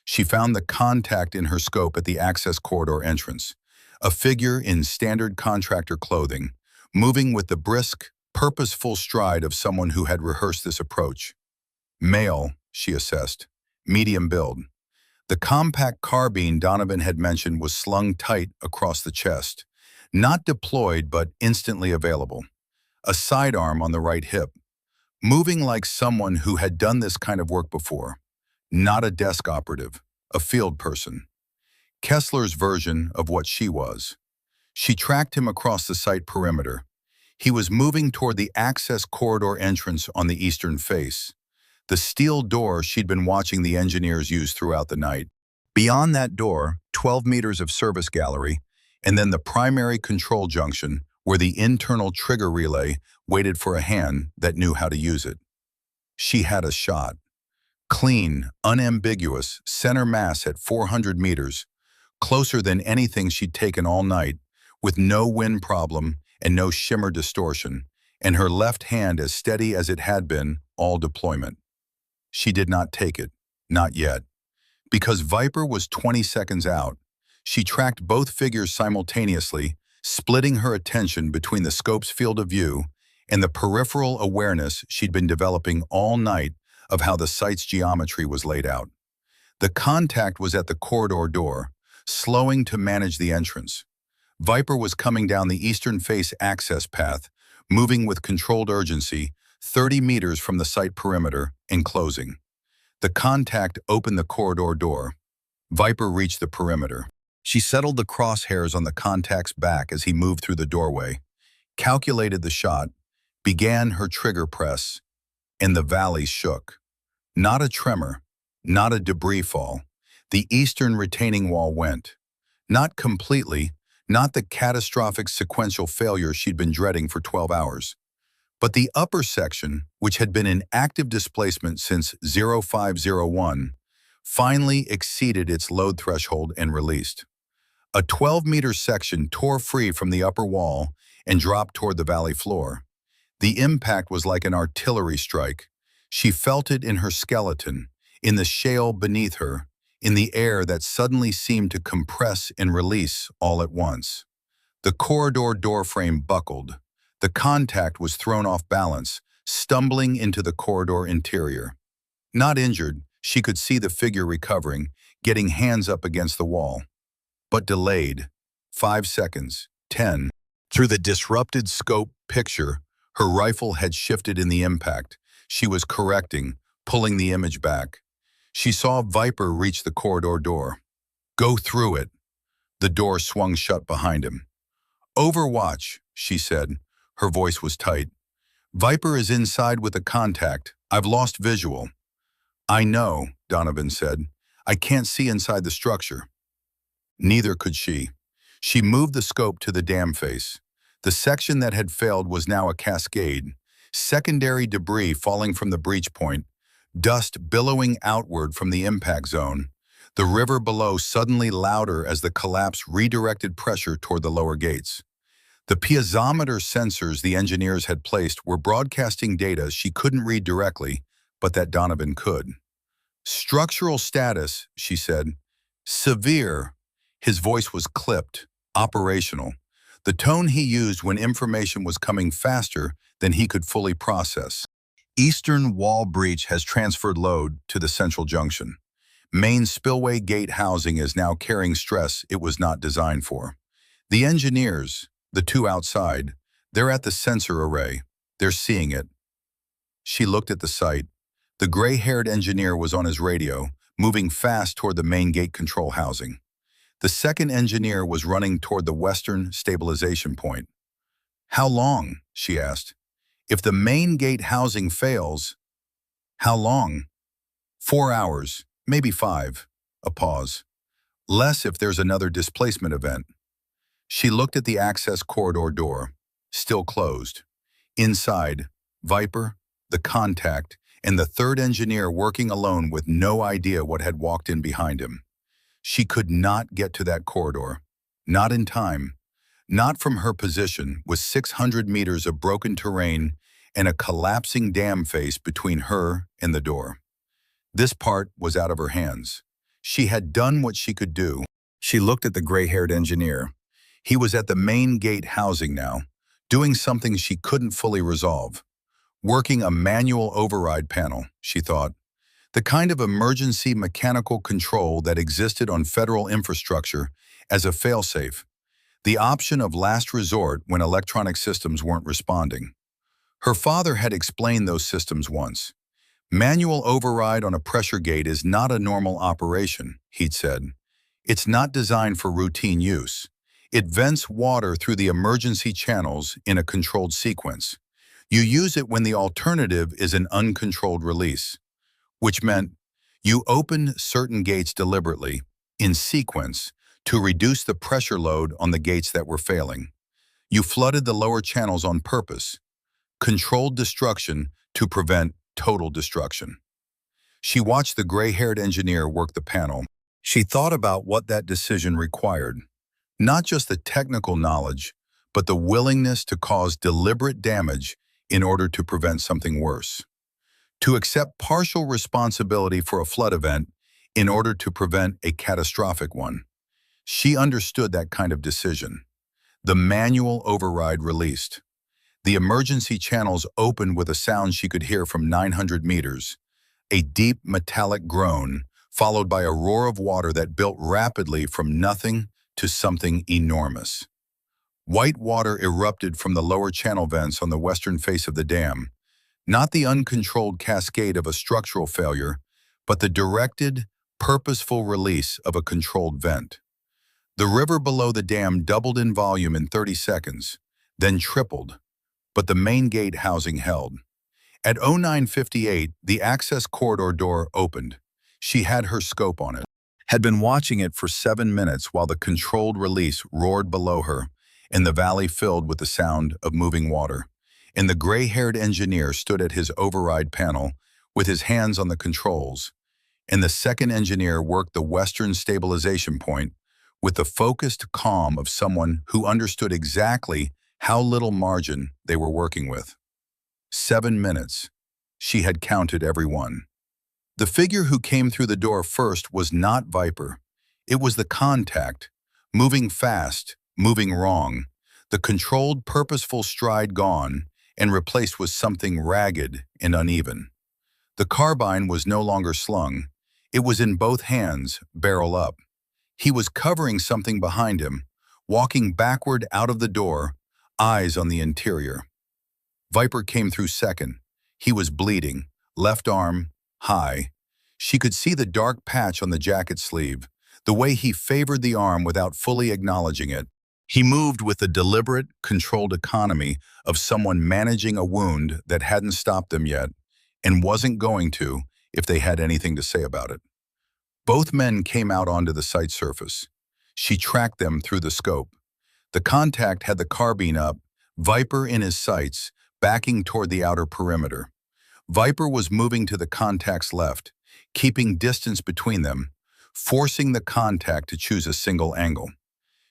She found the contact in her scope at the access corridor entrance. A figure in standard contractor clothing, moving with the brisk, purposeful stride of someone who had rehearsed this approach. Male, she assessed. Medium build. The compact carbine Donovan had mentioned was slung tight across the chest. Not deployed, but instantly available. A sidearm on the right hip. Moving like someone who had done this kind of work before. Not a desk operative, a field person. Kessler's version of what she was. She tracked him across the site perimeter. He was moving toward the access corridor entrance on the eastern face. The steel door she'd been watching the engineers use throughout the night. Beyond that door, 12 meters of service gallery, and then the primary control junction where the internal trigger relay waited for a hand that knew how to use it. She had a shot. Clean, unambiguous, center mass at 400 meters, closer than anything she'd taken all night, with no wind problem and no shimmer distortion, and her left hand as steady as it had been all deployment. She did not take it, not yet. Because Viper was 20 seconds out, she tracked both figures simultaneously, splitting her attention between the scope's field of view and the peripheral awareness she'd been developing all night of how the site's geometry was laid out. The contact was at the corridor door, slowing to manage the entrance. Viper was coming down the eastern face access path, moving with controlled urgency, 30 meters from the site perimeter and closing. The contact opened the corridor door. Viper reached the perimeter. She settled the crosshairs on the contact's back as he moved through the doorway, calculated the shot, began her trigger press, and the valley shook. Not a tremor, not a debris fall. The eastern retaining wall went. Not completely, not the catastrophic sequential failure she'd been dreading for 12 hours. But the upper section, which had been in active displacement since 0501, finally exceeded its load threshold and released. A 12-meter section tore free from the upper wall and dropped toward the valley floor. The impact was like an artillery strike. She felt it in her skeleton, in the shale beneath her, in the air that suddenly seemed to compress and release all at once. The corridor doorframe buckled. The contact was thrown off balance, stumbling into the corridor interior. Not injured, she could see the figure recovering, getting hands up against the wall. But delayed. 5 seconds, 10. Through the disrupted scope picture, her rifle had shifted in the impact. She was correcting, pulling the image back. She saw Viper reach the corridor door. Go through it. The door swung shut behind him. Overwatch, she said. Her voice was tight. Viper is inside with a contact. I've lost visual. I know, Donovan said. I can't see inside the structure. Neither could she. She moved the scope to the dam face. The section that had failed was now a cascade. Secondary debris falling from the breach point. Dust billowing outward from the impact zone. The river below suddenly louder as the collapse redirected pressure toward the lower gates. The piezometer sensors the engineers had placed were broadcasting data she couldn't read directly, but that Donovan could. Structural status, she said. Severe. His voice was clipped, operational. The tone he used when information was coming faster than he could fully process. Eastern wall breach has transferred load to the central junction. Main spillway gate housing is now carrying stress it was not designed for. The engineers, the two outside, they're at the sensor array. They're seeing it. She looked at the site. The gray-haired engineer was on his radio, moving fast toward the main gate control housing. The second engineer was running toward the western stabilization point. How long? She asked. If the main gate housing fails, how long? 4 hours, maybe 5. A pause. Less if there's another displacement event. She looked at the access corridor door, still closed. Inside, Viper, the contact, and the third engineer working alone with no idea what had walked in behind him. She could not get to that corridor. Not in time. Not from her position, with 600 meters of broken terrain and a collapsing dam face between her and the door. This part was out of her hands. She had done what she could do. She looked at the gray-haired engineer. He was at the main gate housing now, doing something she couldn't fully resolve. Working a manual override panel, she thought. The kind of emergency mechanical control that existed on federal infrastructure as a failsafe. The option of last resort when electronic systems weren't responding. Her father had explained those systems once. Manual override on a pressure gate is not a normal operation, he'd said. It's not designed for routine use. It vents water through the emergency channels in a controlled sequence. You use it when the alternative is an uncontrolled release, which meant you opened certain gates deliberately, in sequence, to reduce the pressure load on the gates that were failing. You flooded the lower channels on purpose. Controlled destruction to prevent total destruction. She watched the gray-haired engineer work the panel. She thought about what that decision required. Not just the technical knowledge, but the willingness to cause deliberate damage in order to prevent something worse. To accept partial responsibility for a flood event in order to prevent a catastrophic one. She understood that kind of decision. The manual override released. The emergency channels opened with a sound she could hear from 900 meters, a deep metallic groan, followed by a roar of water that built rapidly from nothing to something enormous. White water erupted from the lower channel vents on the western face of the dam, not the uncontrolled cascade of a structural failure, but the directed, purposeful release of a controlled vent. The river below the dam doubled in volume in 30 seconds, then tripled, but the main gate housing held. At 09:58, the access corridor door opened. She had her scope on it. Had been watching it for 7 minutes while the controlled release roared below her, and the valley filled with the sound of moving water. And the gray-haired engineer stood at his override panel with his hands on the controls, and the second engineer worked the western stabilization point with the focused calm of someone who understood exactly how little margin they were working with. 7 minutes. She had counted every one. The figure who came through the door first was not Viper. It was the contact, moving fast, moving wrong, the controlled, purposeful stride gone and replaced with something ragged and uneven. The carbine was no longer slung. It was in both hands, barrel up. He was covering something behind him, walking backward out of the door, eyes on the interior. Viper came through second. He was bleeding, left arm, high. She could see the dark patch on the jacket sleeve, the way he favored the arm without fully acknowledging it. He moved with the deliberate, controlled economy of someone managing a wound that hadn't stopped them yet and wasn't going to if they had anything to say about it. Both men came out onto the site surface. She tracked them through the scope. The contact had the carbine up, Viper in his sights, backing toward the outer perimeter. Viper was moving to the contact's left, keeping distance between them, forcing the contact to choose a single angle.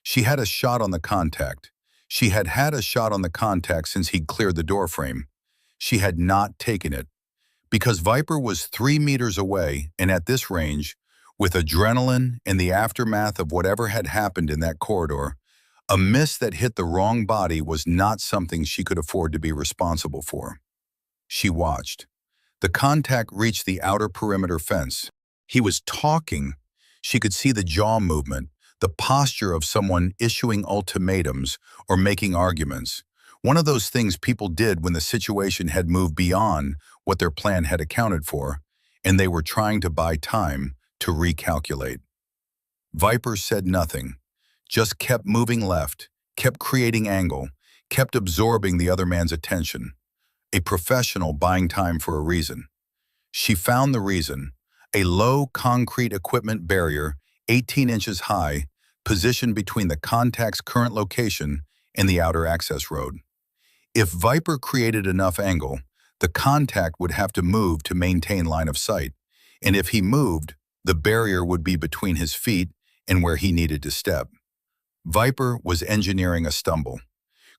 She had a shot on the contact. She had had a shot on the contact since he'd cleared the doorframe. She had not taken it. Because Viper was 3 meters away, and at this range, with adrenaline and the aftermath of whatever had happened in that corridor, a miss that hit the wrong body was not something she could afford to be responsible for. She watched. The contact reached the outer perimeter fence. He was talking. She could see the jaw movement, the posture of someone issuing ultimatums or making arguments. One of those things people did when the situation had moved beyond what their plan had accounted for, and they were trying to buy time to recalculate. Viper said nothing, just kept moving left, kept creating angle, kept absorbing the other man's attention. a professional buying time for a reason. She found the reason, a low concrete equipment barrier, 18 inches high, positioned between the contact's current location and the outer access road. If Viper created enough angle, the contact would have to move to maintain line of sight, and if he moved, the barrier would be between his feet and where he needed to step. Viper was engineering a stumble,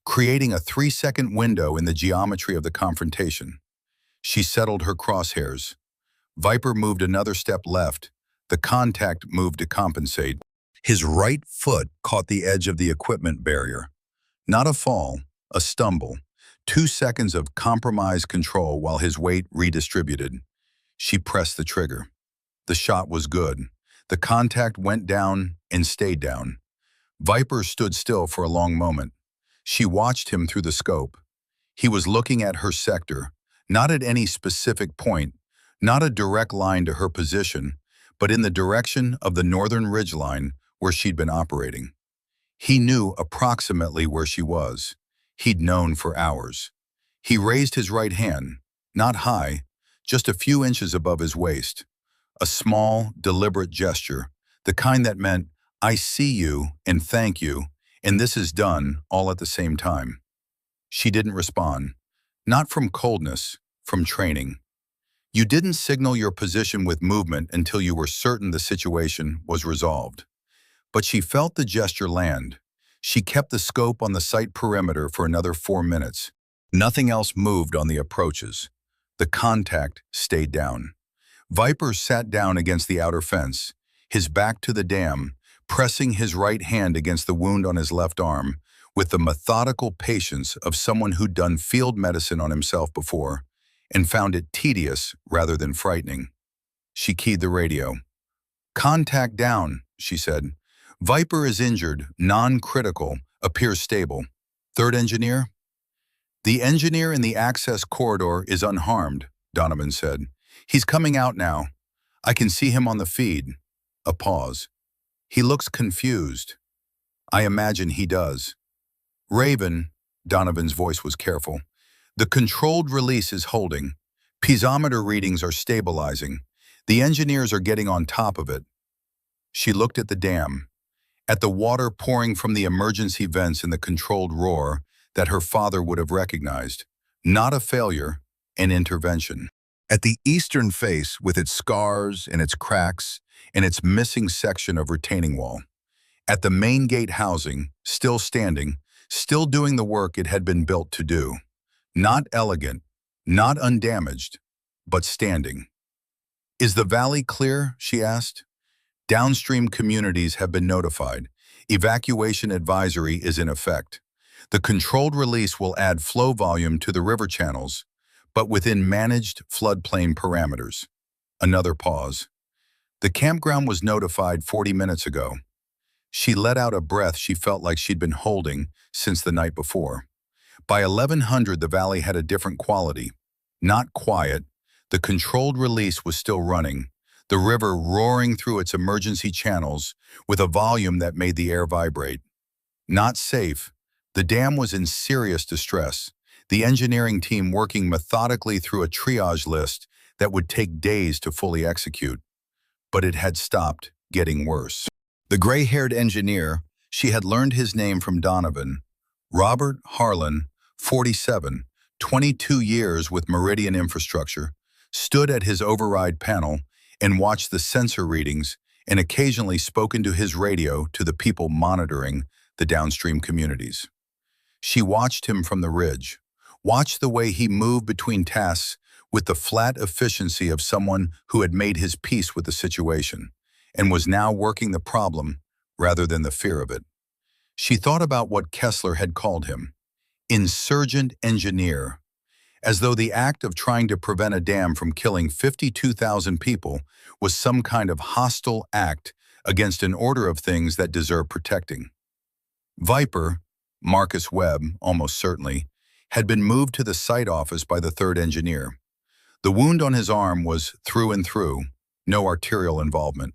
creating a 3-second window in the geometry of the confrontation. She settled her crosshairs. Viper moved another step left. The contact moved to compensate. His right foot caught the edge of the equipment barrier. Not a fall, a stumble. 2 seconds of compromised control while his weight redistributed. She pressed the trigger. The shot was good. The contact went down and stayed down. Viper stood still for a long moment. She watched him through the scope. He was looking at her sector, not at any specific point, not a direct line to her position, but in the direction of the northern ridgeline where she'd been operating. He knew approximately where she was. He'd known for hours. He raised his right hand, not high, just a few inches above his waist. A small, deliberate gesture, the kind that meant, "I see you and thank you, and this is done all at the same time." She didn't respond, not from coldness, from training. You didn't signal your position with movement until you were certain the situation was resolved. But she felt the gesture land. She kept the scope on the site perimeter for another 4 minutes. Nothing else moved on the approaches. The contact stayed down. Viper sat down against the outer fence, his back to the dam, pressing his right hand against the wound on his left arm, with the methodical patience of someone who'd done field medicine on himself before, and found it tedious rather than frightening. She keyed the radio. "Contact down," she said. "Viper is injured, non-critical, appears stable. Third engineer?" "The engineer in the access corridor is unharmed," Donovan said. "He's coming out now. I can see him on the feed." A pause. "He looks confused." "I imagine he does." "Raven," Donovan's voice was careful. "The controlled release is holding. Piezometer readings are stabilizing. The engineers are getting on top of it." She looked at the dam, at the water pouring from the emergency vents in the controlled roar that her father would have recognized. Not a failure, an intervention. At the eastern face, with its scars and its cracks and its missing section of retaining wall. At the main gate housing, still standing, still doing the work it had been built to do. Not elegant, not undamaged, but standing. "Is the valley clear?" she asked. "Downstream communities have been notified. Evacuation advisory is in effect. The controlled release will add flow volume to the river channels, but within managed floodplain parameters." Another pause. "The campground was notified 40 minutes ago." She let out a breath she felt like she'd been holding since the night before. By 1100, the valley had a different quality. Not quiet. The controlled release was still running, the river roaring through its emergency channels with a volume that made the air vibrate. Not safe. The dam was in serious distress, the engineering team working methodically through a triage list that would take days to fully execute. But it had stopped getting worse. The gray-haired engineer, she had learned his name from Donovan, Robert Harlan, 47, 22 years with Meridian Infrastructure, stood at his override panel and watched the sensor readings and occasionally spoke into his radio to the people monitoring the downstream communities. She watched him from the ridge, watched the way he moved between tasks with the flat efficiency of someone who had made his peace with the situation and was now working the problem rather than the fear of it. She thought about what Kessler had called him, insurgent engineer, as though the act of trying to prevent a dam from killing 52,000 people was some kind of hostile act against an order of things that deserve protecting. Viper, Marcus Webb, almost certainly, had been moved to the site office by the third engineer. The wound on his arm was through and through, no arterial involvement,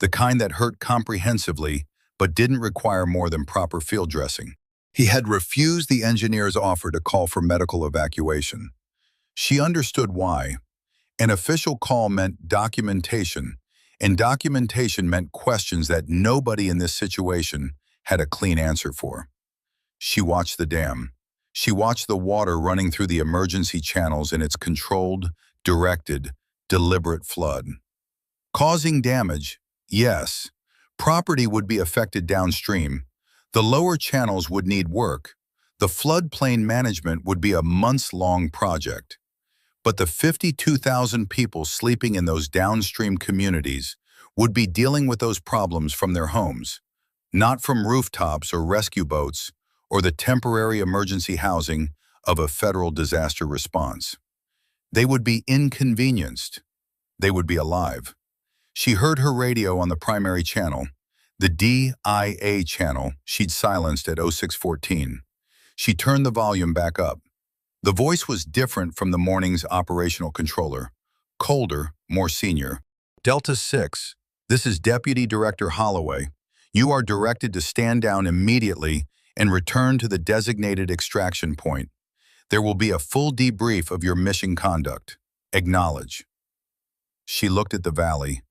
the kind that hurt comprehensively but didn't require more than proper field dressing. He had refused the engineer's offer to call for medical evacuation. She understood why. An official call meant documentation, and documentation meant questions that nobody in this situation had a clean answer for. She watched the dam. She watched the water running through the emergency channels in its controlled, directed, deliberate flood. Causing damage, yes. Property would be affected downstream. The lower channels would need work. The floodplain management would be a months-long project. But the 52,000 people sleeping in those downstream communities would be dealing with those problems from their homes, not from rooftops or rescue boats or the temporary emergency housing of a federal disaster response. They would be inconvenienced. They would be alive. She heard her radio on the primary channel, the DIA channel she'd silenced at 0614. She turned the volume back up. The voice was different from the morning's operational controller, colder, more senior. Delta 6, this is Deputy Director Holloway. You are directed to stand down immediately and return to the designated extraction point. There will be a full debrief of your mission conduct. Acknowledge. She looked at the valley,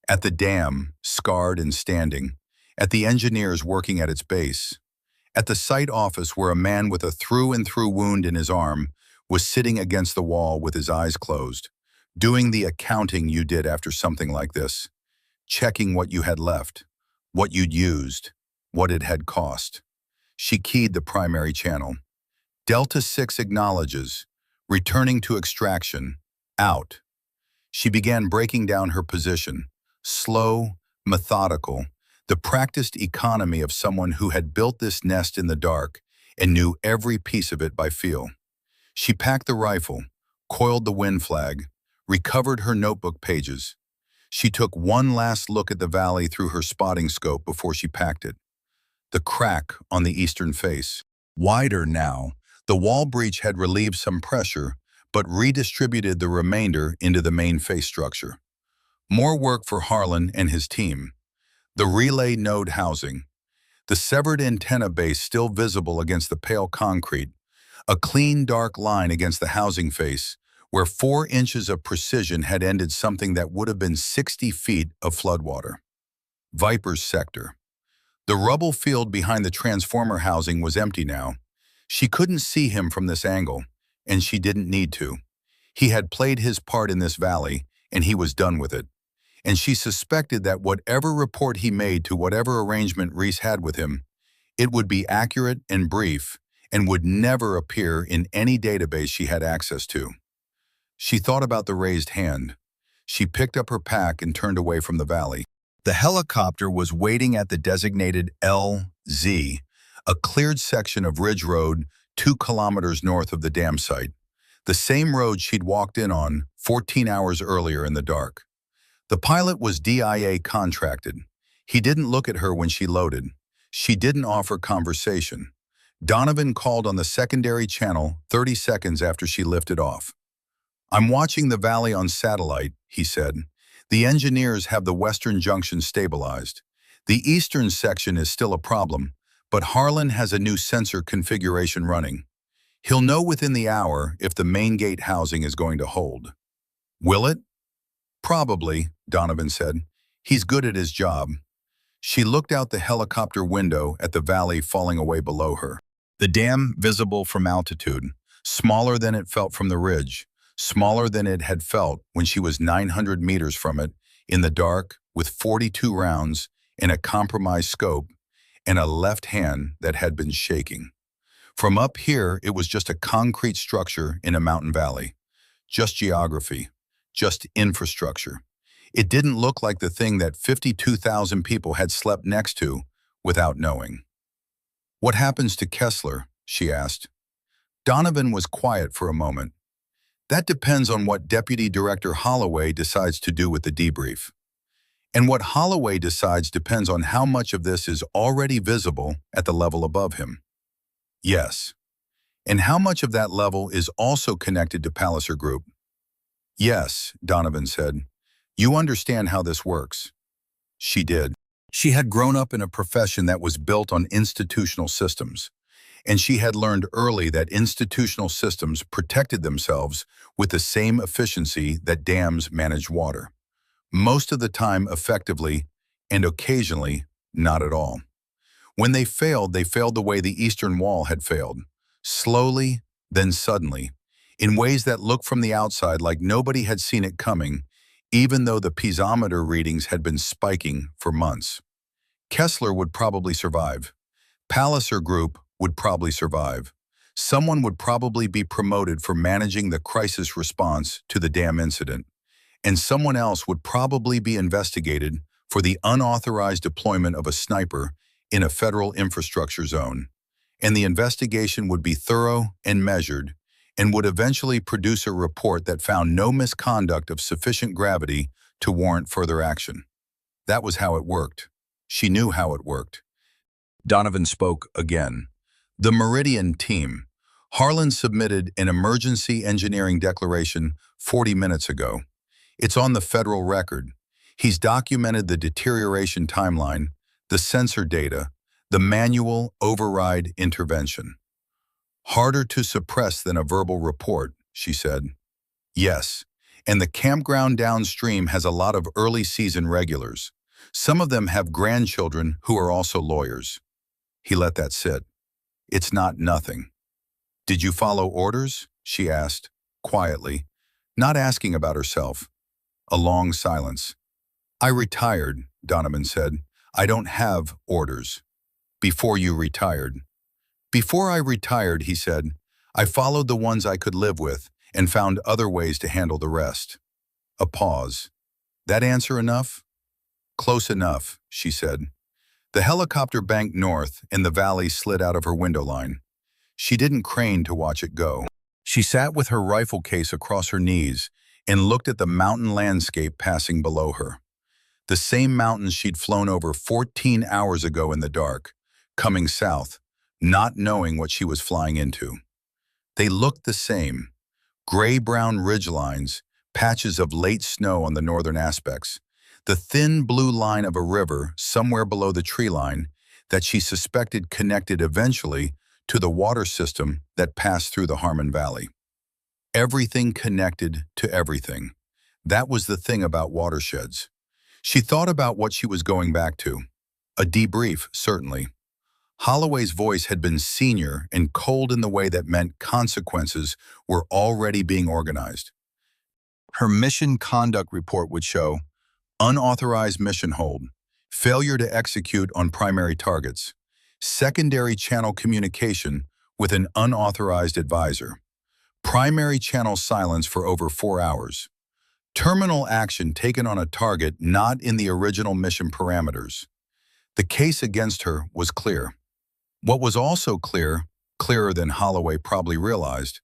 at the dam, scarred and standing, at the engineers working at its base, at the site office where a man with a through-and-through wound in his arm was sitting against the wall with his eyes closed, doing the accounting you did after something like this, checking what you had left, what you'd used, what it had cost. She keyed the primary channel. Delta 6 acknowledges, returning to extraction, out. She began breaking down her position, slow, methodical, the practiced economy of someone who had built this nest in the dark and knew every piece of it by feel. She packed the rifle, coiled the wind flag, recovered her notebook pages. She took one last look at the valley through her spotting scope before she packed it. The crack on the eastern face. Wider now, the wall breach had relieved some pressure, but redistributed the remainder into the main face structure. More work for Harlan and his team. The relay node housing. The severed antenna base still visible against the pale concrete. A clean, dark line against the housing face, where 4 inches of precision had ended something that would have been 60 feet of floodwater. Viper's sector. The rubble field behind the transformer housing was empty now. She couldn't see him from this angle, and she didn't need to. He had played his part in this valley, and he was done with it. And she suspected that whatever report he made to whatever arrangement Reese had with him, it would be accurate and brief, and would never appear in any database she had access to. She thought about the raised hand. She picked up her pack and turned away from the valley. The helicopter was waiting at the designated LZ, a cleared section of ridge road 2 kilometers north of the dam site, the same road she'd walked in on 14 hours earlier in the dark. The pilot was DIA contracted. He didn't look at her when she loaded. She didn't offer conversation. Donovan called on the secondary channel 30 seconds after she lifted off. I'm watching the valley on satellite, he said. The engineers have the western junction stabilized. The eastern section is still a problem, but Harlan has a new sensor configuration running. He'll know within the hour if the main gate housing is going to hold. Will it? Probably, Donovan said. He's good at his job. She looked out the helicopter window at the valley falling away below her. The dam visible from altitude, smaller than it felt from the ridge, smaller than it had felt when she was 900 meters from it, in the dark, with 42 rounds, in a compromised scope, and a left hand that had been shaking. From up here, it was just a concrete structure in a mountain valley. Just geography, just infrastructure. It didn't look like the thing that 52,000 people had slept next to without knowing. What happens to Kessler? She asked. Donovan was quiet for a moment. That depends on what Deputy Director Holloway decides to do with the debrief. And what Holloway decides depends on how much of this is already visible at the level above him. Yes. And how much of that level is also connected to Palliser Group? Yes, Donovan said. You understand how this works. She did. She had grown up in a profession that was built on institutional systems. and she had learned early that institutional systems protected themselves with the same efficiency that dams manage water. Most of the time effectively, and occasionally not at all. When they failed the way the Eastern Wall had failed. Slowly, then suddenly, in ways that looked from the outside like nobody had seen it coming, even though the piezometer readings had been spiking for months. Kessler would probably survive. Palliser Group would probably survive. Someone would probably be promoted for managing the crisis response to the dam incident, and someone else would probably be investigated for the unauthorized deployment of a sniper in a federal infrastructure zone. And the investigation would be thorough and measured, and would eventually produce a report that found no misconduct of sufficient gravity to warrant further action. That was how it worked. She knew how it worked. Donovan spoke again. The Meridian team. Harlan submitted an emergency engineering declaration 40 minutes ago. It's on the federal record. He's documented the deterioration timeline, the sensor data, the manual override intervention. Harder to suppress than a verbal report, she said. Yes, and the campground downstream has a lot of early season regulars. Some of them have grandchildren who are also lawyers. He let that sit. It's not nothing. Did you follow orders? She asked, quietly, not asking about herself. A long silence. I retired, Donovan said. I don't have orders. Before you retired. Before I retired, he said, I followed the ones I could live with and found other ways to handle the rest. A pause. That answer enough? Close enough, she said. The helicopter banked north and the valley slid out of her window line. She didn't crane to watch it go. She sat with her rifle case across her knees and looked at the mountain landscape passing below her. The same mountains she'd flown over 14 hours ago in the dark, coming south, not knowing what she was flying into. They looked the same, gray-brown ridgelines, patches of late snow on the northern aspects, the thin blue line of a river somewhere below the tree line that she suspected connected eventually to the water system that passed through the Harmon Valley. Everything connected to everything. That was the thing about watersheds. She thought about what she was going back to. A debrief, certainly. Holloway's voice had been senior and cold in the way that meant consequences were already being organized. Her mission conduct report would show unauthorized mission hold, failure to execute on primary targets, secondary channel communication with an unauthorized advisor, primary channel silence for over 4 hours, terminal action taken on a target not in the original mission parameters. The case against her was clear. What was also clear, clearer than Holloway probably realized,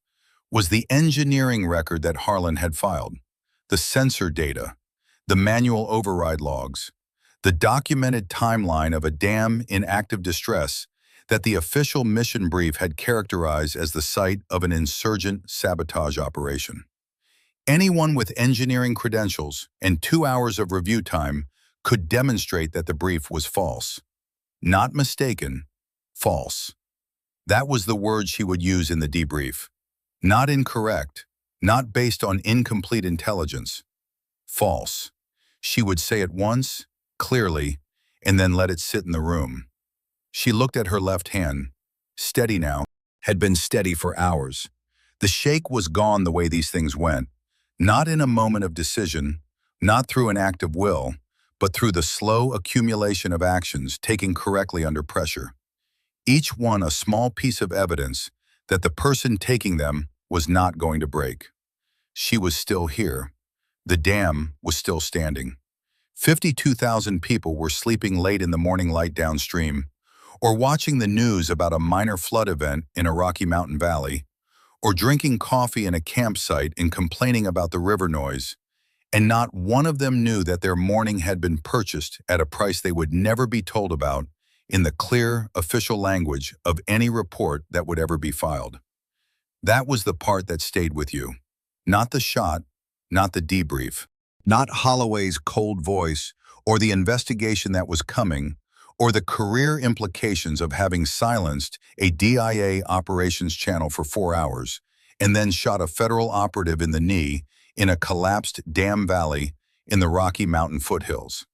was the engineering record that Harlan had filed, the sensor data, the manual override logs, the documented timeline of a dam in active distress that the official mission brief had characterized as the site of an insurgent sabotage operation. Anyone with engineering credentials and 2 hours of review time could demonstrate that the brief was false. Not mistaken, false. That was the word she would use in the debrief. Not incorrect, not based on incomplete intelligence. False. She would say it once, clearly, and then let it sit in the room. She looked at her left hand. Steady now, had been steady for hours. The shake was gone the way these things went. Not in a moment of decision, not through an act of will, but through the slow accumulation of actions taken correctly under pressure. Each one a small piece of evidence that the person taking them was not going to break. She was still here. The dam was still standing. 52,000 people were sleeping late in the morning light downstream, or watching the news about a minor flood event in a Rocky Mountain valley, or drinking coffee in a campsite and complaining about the river noise, and not one of them knew that their morning had been purchased at a price they would never be told about in the clear, official language of any report that would ever be filed. That was the part that stayed with you. Not the shot, not the debrief, not Holloway's cold voice or the investigation that was coming, or the career implications of having silenced a DIA operations channel for 4 hours and then shot a federal operative in the knee in a collapsed dam valley in the Rocky Mountain foothills.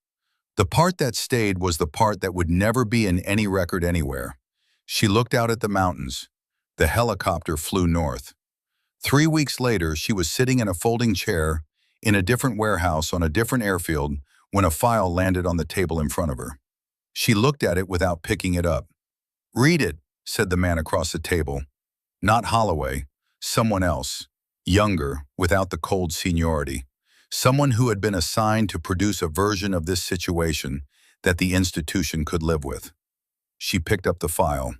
The part that stayed was the part that would never be in any record anywhere. She looked out at the mountains. The helicopter flew north. 3 weeks later, she was sitting in a folding chair in a different warehouse on a different airfield when a file landed on the table in front of her. She looked at it without picking it up. "Read it," said the man across the table. Not Holloway, someone else, younger, without the cold seniority. Someone who had been assigned to produce a version of this situation that the institution could live with. She picked up the file.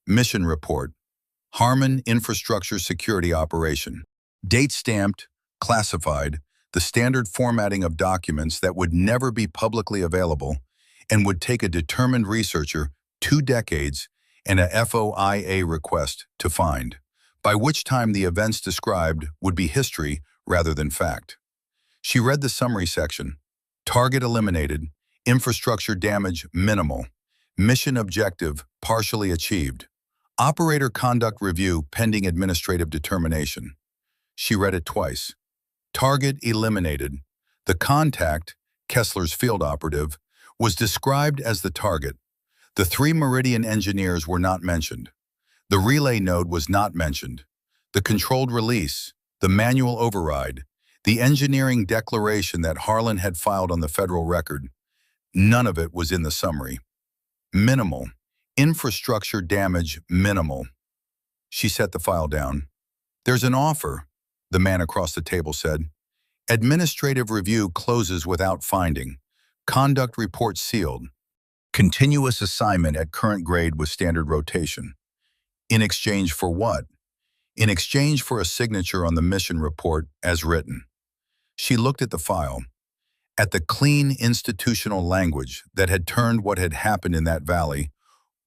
Mission report. Harmon Infrastructure Security Operation. Date stamped, classified, the standard formatting of documents that would never be publicly available and would take a determined researcher 2 decades and a FOIA request to find, by which time the events described would be history rather than fact. She read the summary section. Target eliminated, infrastructure damage minimal, mission objective partially achieved, operator conduct review pending administrative determination. She read it twice. Target eliminated. The contact, Kessler's field operative, was described as the target. The 3 Meridian engineers were not mentioned. The relay node was not mentioned. The controlled release, the manual override, the engineering declaration that Harlan had filed on the federal record, none of it was in the summary. Minimal. Infrastructure damage minimal. She set the file down. "There's an offer," the man across the table said. "Administrative review closes without finding. Conduct report sealed. Continuous assignment at current grade with standard rotation." In exchange for what? In exchange for a signature on the mission report as written. She looked at the file, at the clean institutional language that had turned what had happened in that valley,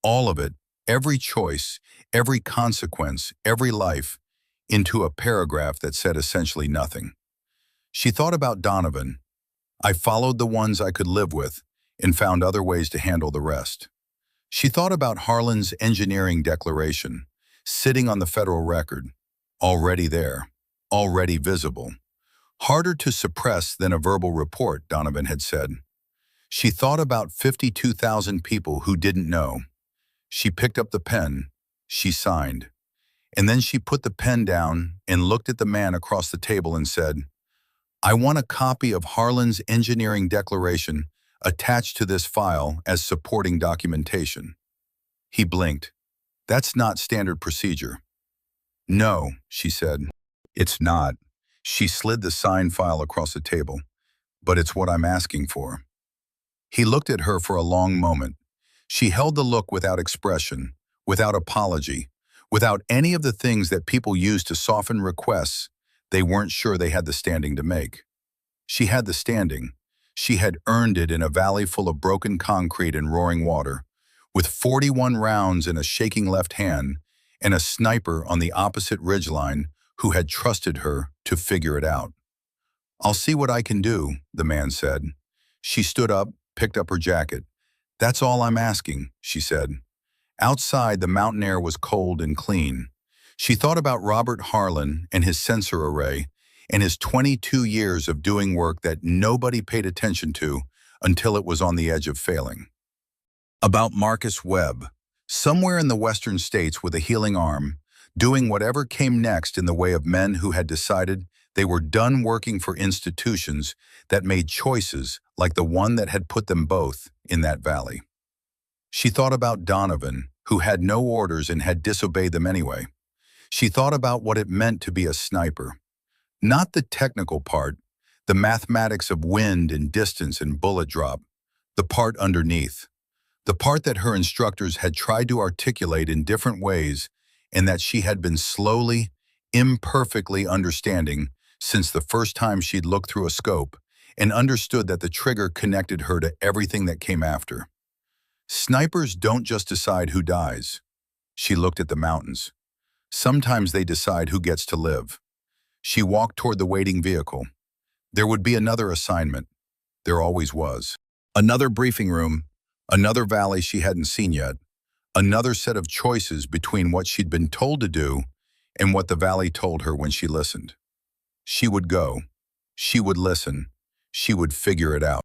all of it, every choice, every consequence, every life, into a paragraph that said essentially nothing. She thought about Donovan. "I followed the ones I could live with and found other ways to handle the rest." She thought about Harlan's engineering declaration, sitting on the federal record, already there, already visible. Harder to suppress than a verbal report, Donovan had said. She thought about 52,000 people who didn't know. She picked up the pen. She signed. And then she put the pen down and looked at the man across the table and said, "I want a copy of Harlan's engineering declaration attached to this file as supporting documentation." He blinked. "That's not standard procedure." "No," she said. "It's not." She slid the signed file across the table. "But it's what I'm asking for." He looked at her for a long moment. She held the look without expression, without apology, without any of the things that people use to soften requests they weren't sure they had the standing to make. She had the standing. She had earned it in a valley full of broken concrete and roaring water, with 41 rounds in a shaking left hand and a sniper on the opposite ridgeline who had trusted her to figure it out. "I'll see what I can do," the man said. She stood up, picked up her jacket. "That's all I'm asking," she said. Outside, the mountain air was cold and clean. She thought about Robert Harlan and his sensor array and his 22 years of doing work that nobody paid attention to until it was on the edge of failing. About Marcus Webb, somewhere in the western states with a healing arm, doing whatever came next in the way of men who had decided they were done working for institutions that made choices like the one that had put them both in that valley. She thought about Donovan, who had no orders and had disobeyed them anyway. She thought about what it meant to be a sniper. Not the technical part, the mathematics of wind and distance and bullet drop, the part underneath, the part that her instructors had tried to articulate in different ways and that she had been slowly, imperfectly understanding since the first time she'd looked through a scope and understood that the trigger connected her to everything that came after. Snipers don't just decide who dies. She looked at the mountains. Sometimes they decide who gets to live. She walked toward the waiting vehicle. There would be another assignment. There always was. Another briefing room, Another valley she hadn't seen yet. Another set of choices between what she'd been told to do and what the valley told her when she listened. She would go. She would listen. She would figure it out.